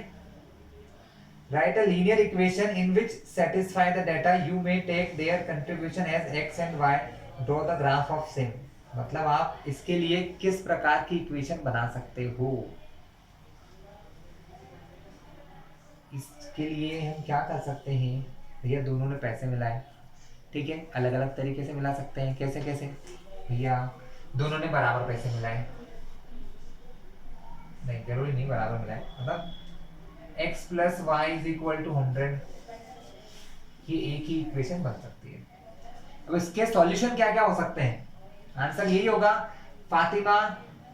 write a linear equation in which satisfy the data, you may take their contribution as x and y, draw the graph of same। मतलब आप इसके लिए किस प्रकार की इक्वेशन बना सकते हो, इसके लिए हम क्या कर सकते हैं। भैया दोनों ने पैसे मिलाए, ठीक है, अलग अलग तरीके से मिला सकते हैं। कैसे कैसे भैया, दोनों ने बराबर पैसे मिलाए, नहीं जरूरी नहीं बराबर मिलाए, मतलब x plus Y is equal to 100, ये एक ही इक्वेशन बन सकती है। अब इसके सॉल्यूशन क्या क्या हो सकते हैं, आंसर यही होगा। फातिमा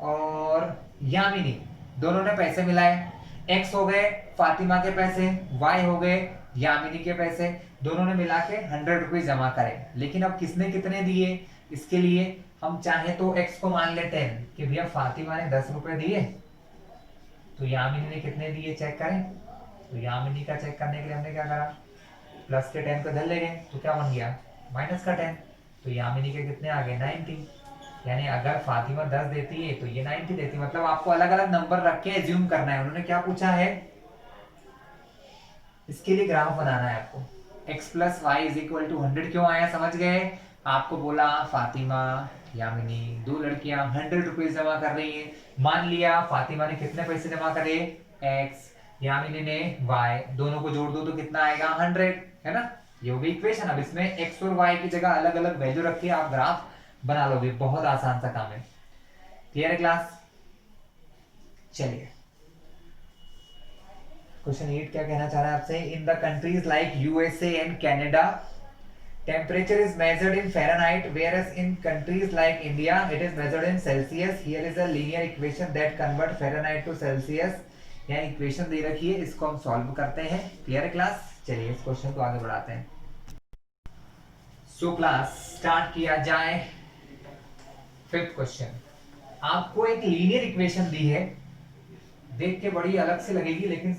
और यामिनी दोनों ने पैसे मिलाए, x हो गए फातिमा के पैसे, y हो गए यामिनी के पैसे, दोनों ने मिला के 100 रुपीज जमा करे। लेकिन अब किसने कितने दिए, इसके लिए हम चाहे तो x को मान ले 10 कि भैया फातिमा ने 10 रुपए दिए, तो यामिनी ने कितने दिए चेक करें। तो यामिनी का चेक करने के लिए हमने क्या करा, प्लस के 10 को इधर ले गए, तो क्या बन गया माइनस का 10, तो यामिनी के कितने आ गए 90। यानी अगर फातिमा 10 देती है तो ये 90 देती है। मतलब आपको अलग अलग नंबर रख के एज्यूम करना है। उन्होंने क्या पूछा है, इसके लिए ग्राफ बनाना है आपको। x plus Y is equal to 100 क्यों आया समझ गए। आपको बोला फातिमा यामिनी दो लड़कियां 100 रुपीज जमा कर रही है, मान लिया फातिमा ने कितने पैसे जमा करे x, यामिनी ने y, दोनों को जोड़ दो तो कितना आएगा 100, है ना। ये होगी इक्वेशन। अब इसमें x और y की जगह अलग अलग वैल्यू रख के आप ग्राफ बना लोगे, बहुत आसान सा काम है। क्लियर है क्लास। चलिए क्वेश्चन 8 क्या कहना चाह रहा है आपसे, in the countries like USA and Canada temperature is measured in Fahrenheit whereas in countries like India it is measured in Celsius. Here is a linear equation that convert Fahrenheit to Celsius. यहाँ equation दे रखी है, इसको हम solve करते हैं। Clear है class. चलिए इस क्वेश्चन को आगे बढ़ाते हैं। सो क्लास स्टार्ट किया जाए। फिफ्थ क्वेश्चन, आपको एक लीनियर इक्वेशन दी है, देख के बड़ी अलग से लगेगी लेकिन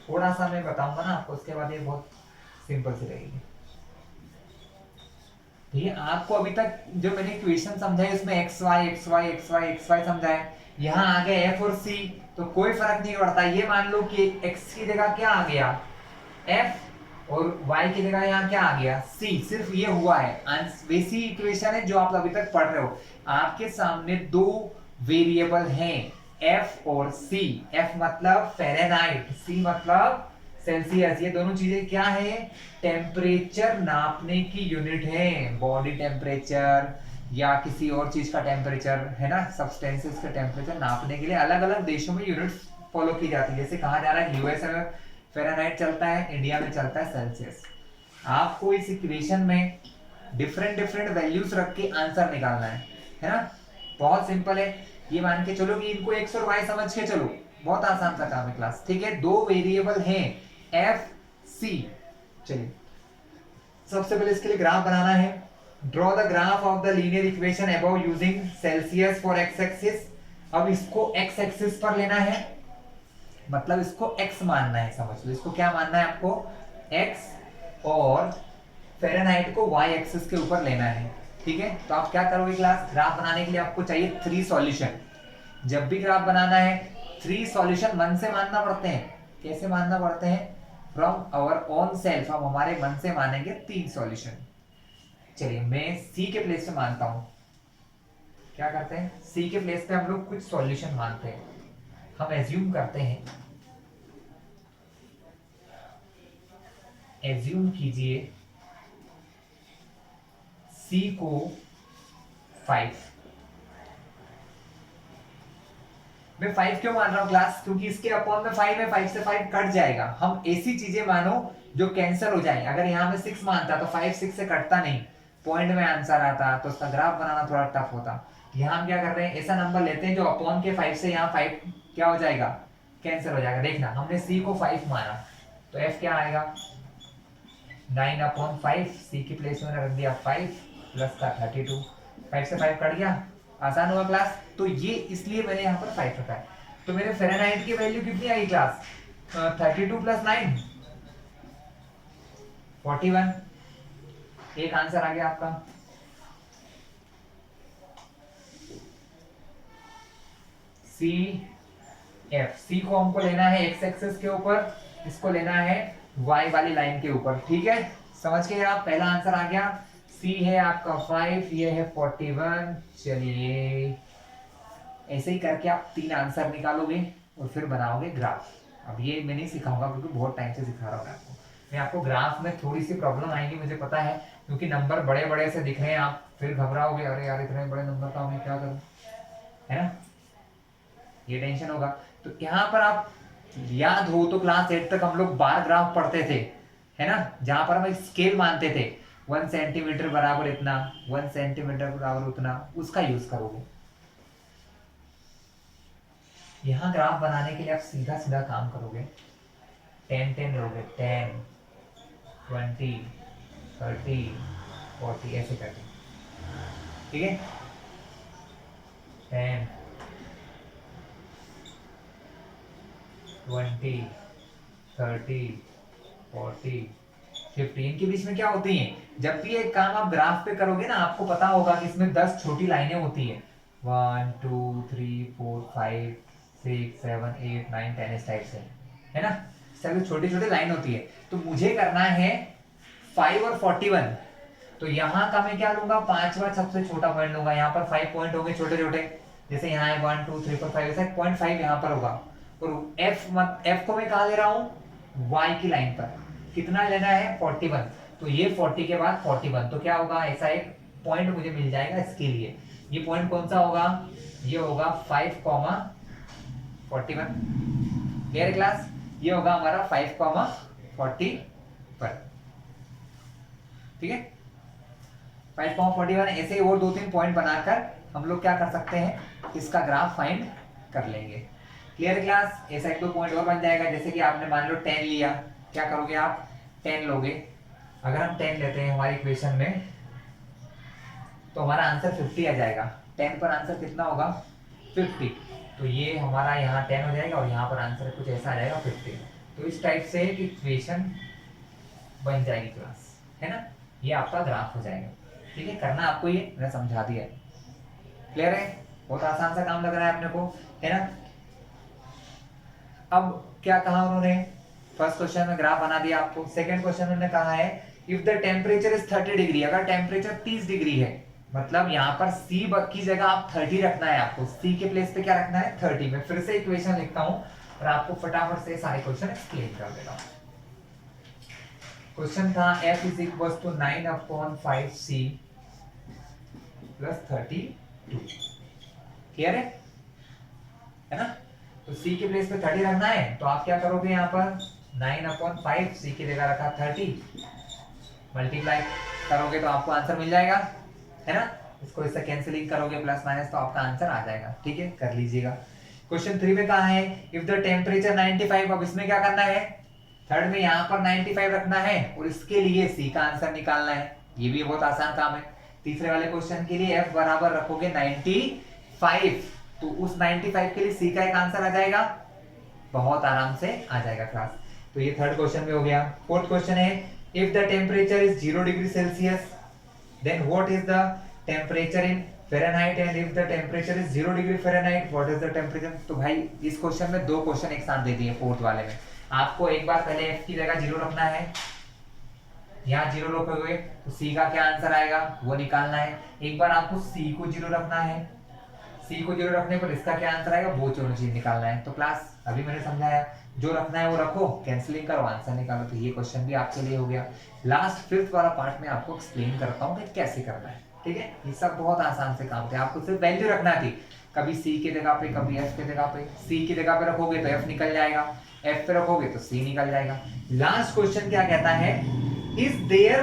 थोड़ा सा मैं बताऊंगा ना आपको, उसके बाद ये बहुत सिंपल सी रहेगी। ये आपको अभी तक जो मैंने इक्वेशन समझाई उसमें X Y X Y X Y X Y समझाया, यहाँ आ गया एफ और सी, तो कोई फर्क नहीं पड़ता। ये मान लो कि एक्स की जगह क्या आ गया एफ और वाई की जगह यहाँ क्या आ गया सी, सिर्फ ये हुआ है। वैसी इक्वेशन है जो आप अभी तक पढ़ रहे हो। आपके सामने दो वेरिएबल हैं एफ और सी, एफ मतलब फ़ारेनहाइट, सी मतलब सेल्सियस। ये दोनों चीजें क्या है, टेम्परेचर नापने की यूनिट है। बॉडी टेम्परेचर या किसी और चीज का टेम्परेचर है ना, सब्सटेंसेस का टेम्परेचर नापने के लिए अलग अलग देशों में यूनिट्स फॉलो की जाती है। जैसे कहा जा रहा है यूएस में फ़ारेनहाइट चलता है, इंडिया में चलता है सेल्सियस। आपको इस इक्वेशन में डिफरेंट डिफरेंट वैल्यूज रख के आंसर निकालना है ना। बहुत सिंपल है, ये मान के चलो कि इनको एक्स और वाई समझ के चलो, बहुत आसान सा काम है क्लास। ठीक है, दो वेरिएबल हैं एफ सी। चलिए सबसे पहले इसके लिए ग्राफ बनाना है। Draw the graph of the linear equation above using Celsius for x axis. अब इसको एक्स एक्सिस पर लेना है, मतलब इसको एक्स मानना है, समझ लो इसको क्या मानना है आपको एक्स, और फ़ारेनहाइट को वाई एक्सिस के ऊपर लेना है। ठीक है, तो आप क्या करोगे क्लास, ग्राफ बनाने के लिए आपको चाहिए 3 सॉल्यूशन। जब भी ग्राफ बनाना है 3 सॉल्यूशन मन से मानना पड़ते हैं। कैसे मानना पड़ते हैं, फ्रॉम आवर ओन सेल्फ, हम हमारे मन से मानेंगे 3 सॉल्यूशन। चलिए मैं सी के प्लेस पे मानता हूं। क्या करते हैं, सी के प्लेस पे हम लोग कुछ सॉल्यूशन मानते हैं। हम एज्यूम करते हैं, एज्यूम कीजिए सी को 5। मैं 5 क्यों मान रहा हूं क्लास, क्योंकि इसके अपॉन में 5 है, 5 से 5 कट जाएगा। हम ऐसी चीजें मानो जो कैंसिल हो जाए। अगर यहाँ में 6 मानता तो 5 6 से कटता नहीं, पॉइंट में आंसर आता, तो उसका ग्राफ बनाना थोड़ा टफ होता। यहाँ हम क्या कर रहे हैं, ऐसा नंबर लेते हैं जो अपॉन के 5 से यहाँ 5 क्या हो जाएगा, कैंसिल हो जाएगा। देखना हमने सी को 5 माना, तो एफ क्या आएगा 9/5, सी की प्लेस में रख दिया 5 प्लस का 32, 5 से 5 कट गया, आसान हुआ क्लास। तो ये इसलिए मैंने यहाँ पर 5 रखा है। तो मेरे फ़ारेनहाइट की वैल्यू कितनी आई क्लास, 32 प्लस 9 41। एक आंसर आ गया आपका। सी एफ, सी को हमको लेना है एक्स एक्सिस के ऊपर, इसको लेना है वाई वाली लाइन के ऊपर। ठीक है, समझ के आप, पहला आंसर आ गया C है आपका 5, ये है 41। चलिए ऐसे ही करके आप 3 आंसर निकालोगे और फिर बनाओगे ग्राफ। अब ये मैं नहीं सिखाऊंगा क्योंकि बहुत टाइम से सिखा रहा हूँ मैं आपको। मैं आपको ग्राफ में थोड़ी सी प्रॉब्लम आएगी मुझे पता है, क्योंकि नंबर बड़े बड़े से दिख रहे हैं, आप फिर घबराओगे, अरे यार इतने बड़े नंबर का मैं क्या करूँ, है ना, ये टेंशन होगा। तो यहाँ पर आप याद हो तो क्लास 8 तक हम लोग बार ग्राफ पढ़ते थे, है ना, जहां पर हम स्केल मानते थे 1 सेंटीमीटर बराबर इतना, 1 सेंटीमीटर बराबर उतना, उसका यूज करोगे। यहाँ ग्राफ बनाने के लिए आप सीधा सीधा काम करोगे, 10 10 लोगे, 10 20 30 40 ऐसे करके, ठीक है, 10 20 30 40 50। इनके बीच में क्या होती है, जब भी एक काम आप ग्राफ पे करोगे ना, आपको पता होगा कि इसमें 10 छोटी लाइनें होती है, 1 2 3 4 5 6 7 8 9 10 इस टाइप से, है ना, इस टाइप से छोटी छोटी लाइन होती है। तो मुझे करना है 5 और 41, तो यहाँ का मैं क्या लूंगा, पांचवा सबसे छोटा पॉइंट लूंगा। यहाँ पर 5 पॉइंट होंगे छोटे छोटे, जैसे यहाँ है 1 2 3 4 5, ऐसा 0.5 यहाँ पर होगा। और एफ को मैं कहा ले रहा हूँ, वाई की लाइन पर कितना लेना है, 41। तो ये 40 के बाद 41, तो क्या होगा, ऐसा एक पॉइंट मुझे मिल जाएगा इसके लिए। ये पॉइंट कौन सा होगा, ये होगा 5,41। क्लियर क्लास, ये होगा हमारा 5,41, ठीक है, 5,41। ऐसे और 2-3 पॉइंट बनाकर हम लोग क्या कर सकते हैं, इसका ग्राफ फाइंड कर लेंगे। क्लियर क्लास, ऐसा 1-2 पॉइंट और बन जाएगा। जैसे कि आपने मान लो 10 लिया, क्या करोगे आप, 10 लोगे। अगर हम 10 लेते हैं हमारी इक्वेशन में, तो हमारा आंसर 50 आ जाएगा। 10 पर आंसर कितना होगा, 50। तो ये हमारा यहाँ 10 हो जाएगा और यहाँ पर आंसर कुछ ऐसा आ जाएगा 50। तो इस टाइप से एक इक्वेशन बन जाएगी क्लास, है ना, ये आपका ग्राफ हो जाएगा। ठीक है, करना आपको ये मैंने समझा दिया। क्लियर है, बहुत आसान सा काम लग रहा है अपने को, है ना। अब क्या कहा उन्होंने, फर्स्ट क्वेश्चन में ग्राफ बना दिया आपको। सेकंड क्वेश्चन में कहा है if the temperature is 30 degree, अगर टेम्परेचर 30 डिग्री है, मतलब यहाँ पर C की जगह आप 30 रखना है आपको, C के प्लेस पे क्या रखना है, 30। में फिर से इक्वेशन लिखता हूँ और आपको फटाफट से सारे क्वेश्चन एक्सप्लेन कर देता हूँ। क्वेश्चन था F is equal to 9/5C plus 32। Clear है ना। तो C के प्लेस पे 30 रखना है, तो आप क्या करोगे, यहाँ पर 9/5 C की जगह रखा 30, मल्टीप्लाई करोगे तो आपको आंसर मिल जाएगा, है ना। इसको इससे कैंसिलिंग करोगे प्लस माइनस, तो आपका आंसर आ जाएगा। ठीक है, कर लीजिएगा। क्वेश्चन 3 में कहा है इफ द टेम्परेचर 95, अब इसमें क्या करना है, थर्ड में यहाँ पर 95 रखना है और इसके लिए C का आंसर निकालना है। ये भी बहुत आसान काम है। तीसरे वाले क्वेश्चन के लिए F बराबर रखोगे 95, तो उस 95 के लिए C का एक आंसर आ जाएगा, बहुत आराम से आ जाएगा क्लास। तो ये थर्ड क्वेश्चन में हो गया। फोर्थ क्वेश्चन है if the temperature is 0 degree Celsius then what is the temperature in Fahrenheit, and if the temperature is 0 degree Fahrenheit what is the temperature. तो भाई इस क्वेश्चन में 2 क्वेश्चन एक साथ दे दिए। फोर्थ वाले में आपको एक बार पहले F की जगह 0 रखना है, यहाँ 0 रखोगे तो C का क्या आंसर आएगा वो निकालना है। एक बार आपको C को 0 रखना है, C को 0 रखने पर इसका क्या आंसर आएगा वो दोनों चीज निकालना है। तो क्लास अभी मैंने समझाया, जो रखना है वो रखो, कैंसिलिंग करो, आंसर निकालो। तो ये क्वेश्चन भी आपके लिए हो गया। लास्ट फिफ्थ वाला पार्ट में आपको एक्सप्लेन करता हूँ कि कैसे करना है। ठीक है, ये सब बहुत आसान से काम थे, आपको सिर्फ वैल्यू रखना थी, कभी C की जगह पे कभी F की जगह पे। C की जगह पे रखोगे तो F निकल जाएगा, F पे रखोगे तो C निकल जाएगा। लास्ट क्वेश्चन क्या कहता है, is there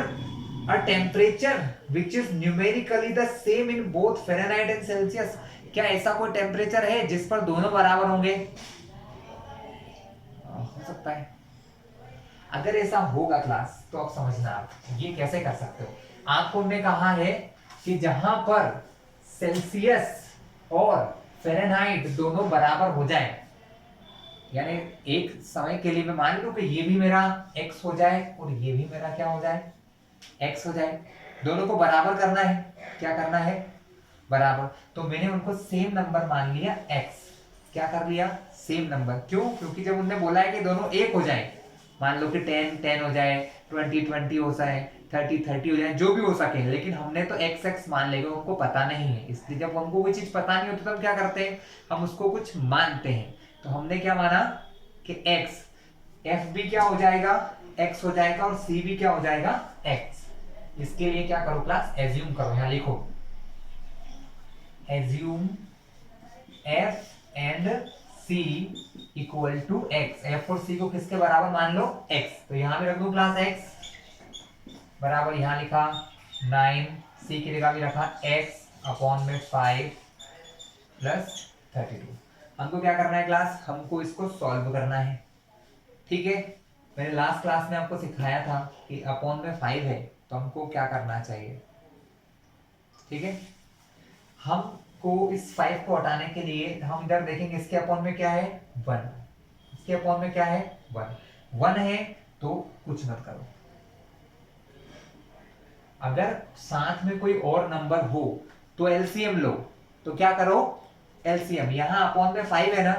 a temperature which is numerically the same in both Fahrenheit and Celsius. क्या ऐसा कोई टेम्परेचर है जिस पर दोनों बराबर होंगे, हो सकता है। अगर ऐसा होगा क्लास तो आप समझना आप ये कैसे कर सकते हो। आपको हमने कहा है कि जहां पर सेल्सियस और फ़ारेनहाइट दोनों बराबर हो जाए, यानी एक समय के लिए मैं मान लूं कि ये भी मेरा x हो जाए और ये भी मेरा क्या हो जाए, x हो जाए, दोनों को बराबर करना है। क्या करना है, बराबर। तो मैंने उनको सेम नंबर मान लिया x, क्या कर लिया, सेम नंबर। क्यों, क्योंकि जब उन्होंने बोला है कि दोनों एक हो जाए, मान लो कि 10 10 हो जाए, 20 20 हो जाए, 30 30 हो जाए, जो भी हो सके, लेकिन हमने तो एक्स एक्स मान लेगा, उनको पता नहीं है। इसलिए जब हमको कोई चीज पता नहीं होती तो हम क्या करते हैं, हम उसको कुछ मानते हैं। तो हमने क्या माना कि एक्स, एफ भी क्या हो जाएगा, एक्स हो जाएगा, और सी भी क्या हो जाएगा, एक्स। इसके लिए क्या करो क्लास, एज्यूम करो, यहां लिखो assume F and C equal to X. F और सी को किसके बराबर मान लो, एक्स। तो यहां भी रख दो क्लास एक्स बराबर, यहां लिखा 9, सी की जगह भी रखा एक्स अपॉन में 5 प्लस 32। हमको क्या करना है क्लास, हमको इसको सॉल्व करना है। ठीक है, मैंने लास्ट क्लास में आपको सिखाया था कि अपॉन में 5 है, तो हमको क्या करना चाहिए। ठीक है, हमको इस 5 को हटाने के लिए हम इधर देखेंगे, इसके अपॉन में क्या है 1, इसके अपॉन में क्या है 1, 1 है तो कुछ मत करो। अगर साथ में कोई और नंबर हो तो एलसीएम लो। तो क्या करो, एलसीएम, यहां अपॉन में 5 है ना,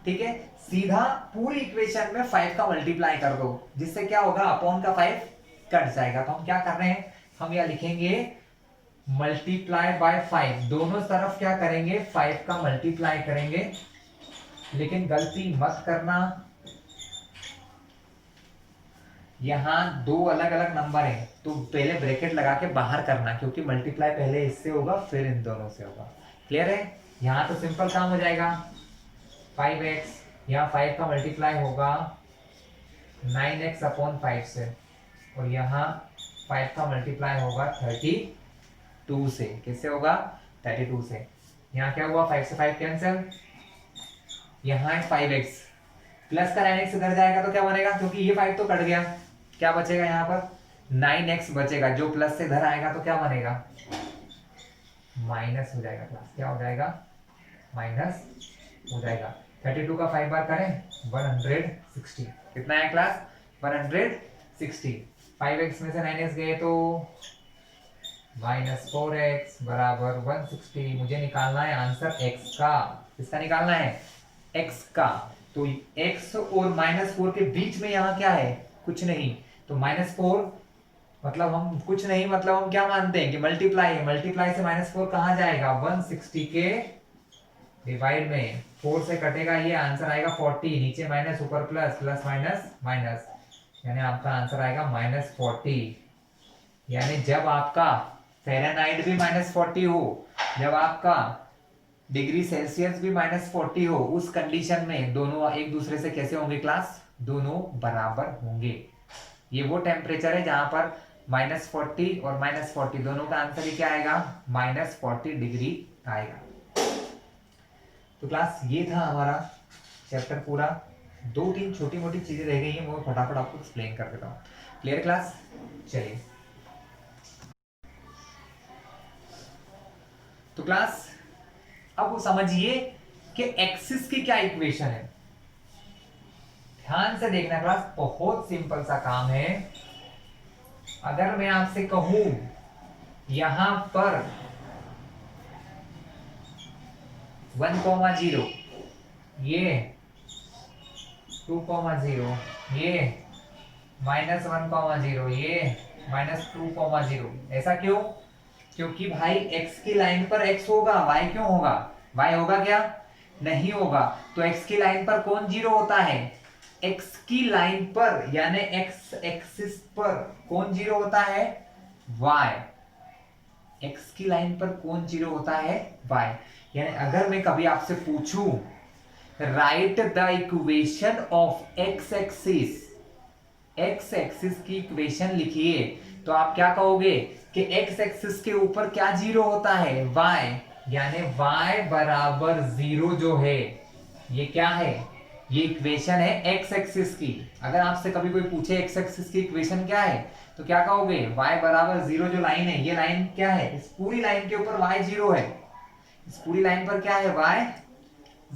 ठीक है, सीधा पूरी इक्वेशन में 5 का मल्टीप्लाई कर दो, जिससे क्या होगा, अपॉन का 5 कट जाएगा। तो हम क्या कर रहे हैं, हम यहां लिखेंगे मल्टीप्लाई बाय 5, दोनों तरफ क्या करेंगे 5 का मल्टीप्लाई करेंगे। लेकिन गलती मत करना, यहां दो अलग अलग नंबर हैं, तो पहले ब्रैकेट लगा के बाहर करना, क्योंकि मल्टीप्लाई पहले इससे होगा फिर इन दोनों से होगा। क्लियर है, यहां तो सिंपल काम हो जाएगा, 5x, यहाँ 5 का मल्टीप्लाई होगा 9x अपॉन 5 से, और यहाँ 5 का मल्टीप्लाई होगा 32 से। किससे होगा, 32 से। यहाँ क्या हुआ, 5 से 5 कैंसिल, यहाँ है 5x, प्लस का 9x इधर जाएगा तो क्या बनेगा, क्योंकि ये 5 तो कट गया, क्या बचेगा यहाँ पर 9x बचेगा, जो प्लस से इधर आएगा तो क्या बनेगा, माइनस हो जाएगा क्लास। क्या हो जाएगा, माइनस हो जाएगा। 32 का 5 बार करें 160, कितना है क्लास 160। 5x में से 9x गए तो -4x बराबर 160। मुझे निकालना है आंसर x का, किसका निकालना है, x का। तो x और -4 के बीच में यहाँ क्या है, कुछ नहीं, तो -4 मतलब हम कुछ नहीं, मतलब हम क्या मानते हैं कि मल्टीप्लाई है, मल्टीप्लाई से -4 कहाँ जाएगा, 160 के डिवाइड में 4 से कटेगा, ये आंसर आएगा 40, नीचे माइनस ऊपर प्लस, प्लस माइनस माइनस, यानी आपका आंसर आएगा -40। यानी जब आपका फ़ारेनहाइट भी -40 हो, जब आपका डिग्री सेल्सियस भी -40 हो, उस कंडीशन में दोनों एक दूसरे से कैसे होंगे क्लास, दोनों बराबर होंगे। ये वो टेम्परेचर है जहां पर -40 और -40 दोनों का आंसर ही क्या आएगा, -40 डिग्री आएगा। तो क्लास ये था हमारा चैप्टर पूरा। 2-3 छोटी मोटी चीजें रह गई हैं, वो फटाफट आपको एक्सप्लेन कर देता हूँ। क्लियर क्लास, चलिए। तो क्लास अब समझिए कि एक्सिस की क्या इक्वेशन है, ध्यान से देखना क्लास, बहुत सिंपल सा काम है। अगर मैं आपसे कहूं यहां पर 1,0, ये 2,0, ये -1,0, ये -2,0, ऐसा क्यों, क्योंकि भाई x की लाइन पर x होगा, y क्यों होगा, y होगा क्या, नहीं होगा। तो x की लाइन पर कौन जीरो होता है, x की लाइन पर यानी x एक्सिस पर कौन जीरो होता है, y। x की लाइन पर कौन जीरो होता है, y। यानी अगर मैं कभी आपसे पूछूं right the equation of x axis, x axis की इक्वेशन लिखिए, तो आप क्या कहोगे कि x एक्सिस के ऊपर क्या जीरो होता है, y। यानी y बराबर 0 जो है, ये क्या है, ये इक्वेशन है x एक्सिस की। अगर आपसे कभी कोई पूछे x एक्सिस की इक्वेशन क्या है, तो क्या कहोगे, y बराबर 0 जो लाइन है, ये लाइन क्या है, इस पूरी लाइन के ऊपर y 0 है, इस पूरी लाइन पर क्या है, y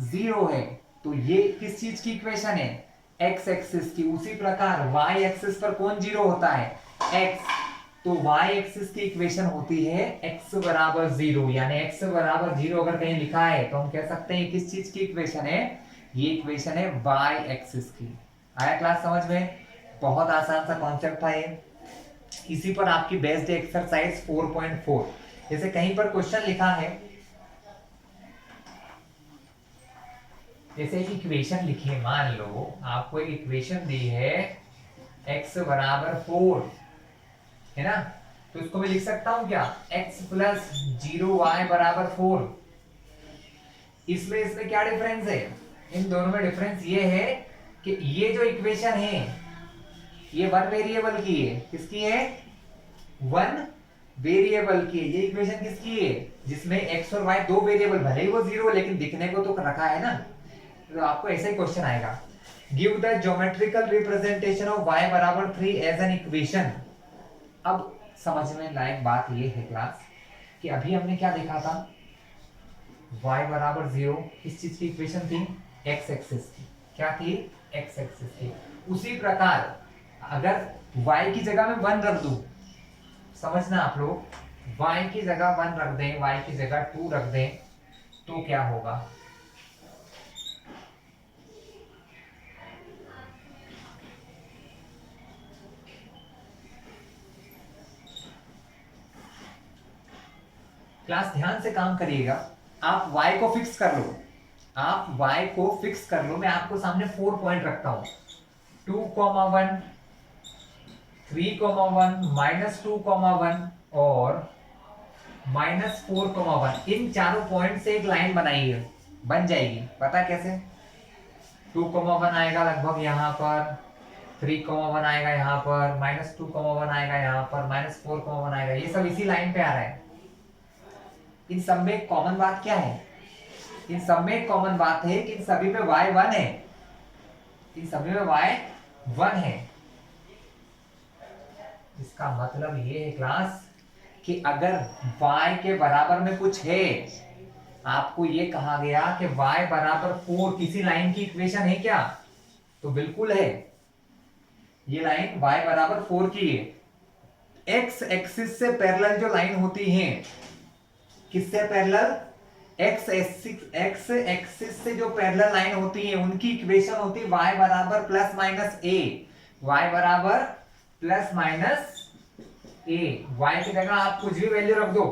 0 है। तो ये किस चीज की इक्वेशन है, x एक्सिस की। उसी प्रकार y एक्सिस पर कौन जीरो होता है, x। तो y एक्सिस की इक्वेशन होती है x बराबर 0, यानी x बराबर 0 अगर कहीं लिखा है तो हम कह सकते हैं किस चीज की इक्वेशन है, ये इक्वेशन है y एक्सिस की। आया क्लास समझ में, बहुत आसान सा कॉन्सेप्ट था ये। इसी पर आपकी बेस्ड एक्सरसाइज 4.4। जैसे कहीं पर क्वेश्चन लिखा है, जैसे एक इक्वेशन लिखिए, मान लो आपको एक इक्वेशन दी है x बराबर 4, है ना, तो इसको मैं लिख सकता हूं क्या, x प्लस 0y बराबर 4। इसमें इसमें क्या डिफरेंस है, इन दोनों में डिफरेंस ये है कि ये जो इक्वेशन है ये वन वेरिएबल की है, किसकी है, वन वेरिएबल की। ये इक्वेशन किसकी है, जिसमें x और y दो वेरिएबल, भले ही वो जीरो लेकिन दिखने को तो रखा है ना। तो आपको ऐसा ही क्वेश्चन आएगा, give the geometrical representation of y बराबर 3 एज एन इक्वेशन। अब समझने लायक बात ये है क्लास कि अभी हमने क्या देखा था, y बराबर 0 किस चीज की इक्वेशन थी, x एक्सिस की, क्या थी, x एक्सिस की। उसी प्रकार अगर y की जगह में 1 रख दूं, समझना आप लोग, y की जगह 1 रख दें, y की जगह 2 रख दें, तो क्या होगा, क्लास ध्यान से काम करिएगा। आप y को फिक्स कर लो, आप y को फिक्स कर लो। मैं आपको सामने 4 पॉइंट रखता हूं, 2,1, 3,1, -2,1 और -4,1। इन चारों पॉइंट से एक लाइन बनाइए, बन जाएगी, पता कैसे, 2,1 आएगा लगभग यहाँ पर, 3,1 आएगा यहाँ पर, -2,1 आएगा यहाँ पर, -4,1 आएगा, ये सब इसी लाइन पे आ रहा है। इन सब में एक कॉमन बात क्या है, इन सब में एक कॉमन बात है कि इन सभी में y 1 है, इन सभी में y 1 है। इसका मतलब ये है क्लास कि अगर y के बराबर में कुछ है, आपको ये कहा गया कि y बराबर 4 किसी लाइन की इक्वेशन है क्या, तो बिल्कुल है, ये लाइन y बराबर 4 की है। x एक्सिस से पैरेलल जो लाइन होती है, किससे पैरेलल, x एक्सिस से जो पैरेलल लाइन होती है उनकी इक्वेशन होती है y बराबर प्लस माइनस a, y बराबर प्लस माइनस a। y की जगह आप कुछ भी वैल्यू रख दो,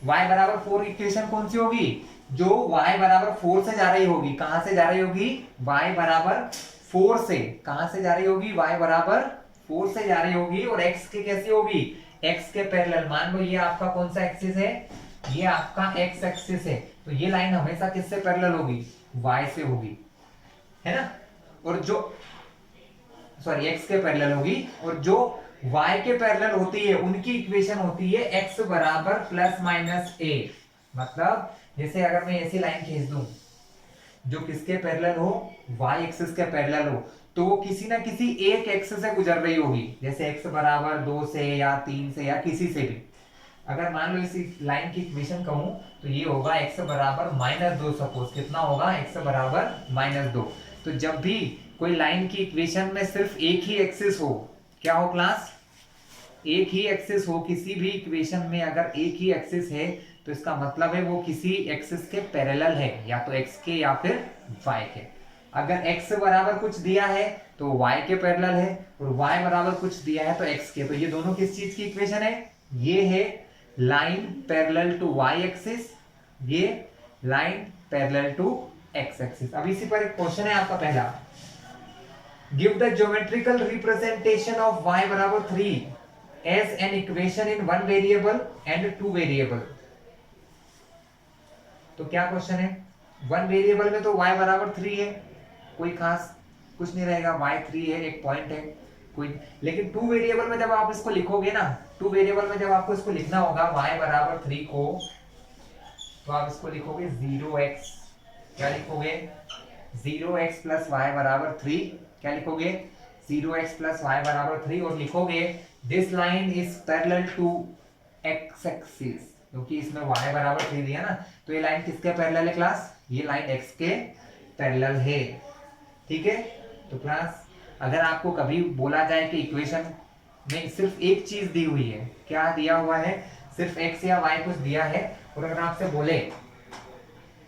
y बराबर 4 इक्वेशन कौन सी होगी, जो y बराबर 4 से जा रही होगी। कहां से जा रही होगी, y बराबर 4 से, कहां से जा रही होगी, y बराबर 4 से जा रही होगी, और x के कैसी होगी, x के पैरेलल। मान लो ये आपका कौन सा एक्सिस है, ये आपका x एक्सिस है, तो ये लाइन हमेशा किससे पैरेलल होगी, y से होगी, है ना, और जो सॉरी x के पैरेलल होगी, और जो y के पैरेलल होती है उनकी इक्वेशन होती है x बराबर प्लस माइनस a। मतलब जैसे अगर मैं ऐसी लाइन खींच दूं जो किसके पैरेलल हो, y एक्सिस के पैरेलल हो, तो वो किसी ना किसी एक एक्सिस से गुजर रही होगी, जैसे x बराबर 2 से या 3 से या किसी से भी। अगर मान लो इसी लाइन की इक्वेशन कहूं तो ये होगा x बराबर -2, सपोज कितना होगा, x बराबर -2। तो जब भी कोई लाइन की इक्वेशन में सिर्फ एक ही एक्सिस हो, क्या हो क्लास, एक ही एक्सिस हो, किसी भी इक्वेशन में अगर एक ही एक्सिस है तो इसका मतलब है वो किसी एक्सिस के पैरेलल है, या तो x के या फिर y के। अगर x बराबर कुछ दिया है तो y के पैरेलल है, और y बराबर कुछ दिया है तो x के। तो ये दोनों किस चीज की इक्वेशन है, ये है line parallel to y axis, ये line parallel to x axis. अब इसी पर एक क्वेश्चन है आपका पहला, give the geometrical representation of y बराबर 3 as an equation in one variable and two variable. तो क्या क्वेश्चन है, वन वेरिएबल में तो y बराबर 3 है, कोई खास कुछ नहीं रहेगा, y 3 है, एक पॉइंट है कोई। लेकिन टू वेरिएबल में जब आप इसको लिखोगे ना, टू वेरिएबल में जब आपको इसको लिखना होगा y बराबर 3 को, तो आप इसको लिखोगे 0x, क्या लिखोगे, 0x प्लस y बराबर 3, क्या लिखोगे, 0x प्लस y बराबर 3, और लिखोगे this line is parallel to x axis, क्योंकि इसमें y बराबर 3 दिया ना, तो ये लाइन किसके पैरेलल है क्लास, ये लाइन x के पैरेलल है, ठीक है। तो क्लास अगर आपको कभी बोला जाए कि इक्वेशन में सिर्फ एक चीज दी हुई है, क्या दिया हुआ है, सिर्फ x या y कुछ दिया है, और अगर आपसे बोले,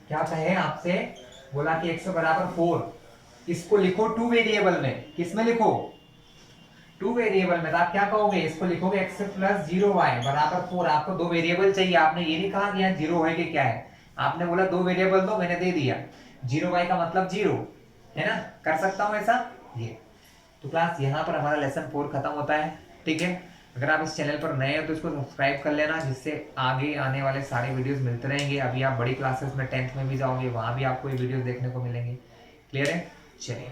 क्या कहे आपसे, बोला कि x बराबर 4, इसको लिखो टू वेरिएबल में, किसमें लिखो, टू वेरिएबल में तो आप क्या कहोगे, इसको लिखोगे x प्लस 0y बराबर 4। आपको दो वेरिएबल चाहिए, आपने ये नहीं कहा कि यहाँ 0 है कि क्या है, आपने बोला दो वेरिएबल दो, मैंने दे दिया। 0y का मतलब 0 है ना, कर सकता हूँ ऐसा ये। तो क्लास यहाँ पर हमारा लेसन 4 खत्म होता है। ठीक है, अगर आप इस चैनल पर नए हो तो इसको सब्सक्राइब कर लेना, जिससे आगे आने वाले सारे वीडियोस मिलते रहेंगे। अभी आप बड़ी क्लासेस में 10th में भी जाओगे, वहाँ भी आपको ये वीडियोस देखने को मिलेंगे। क्लियर है, चलिए।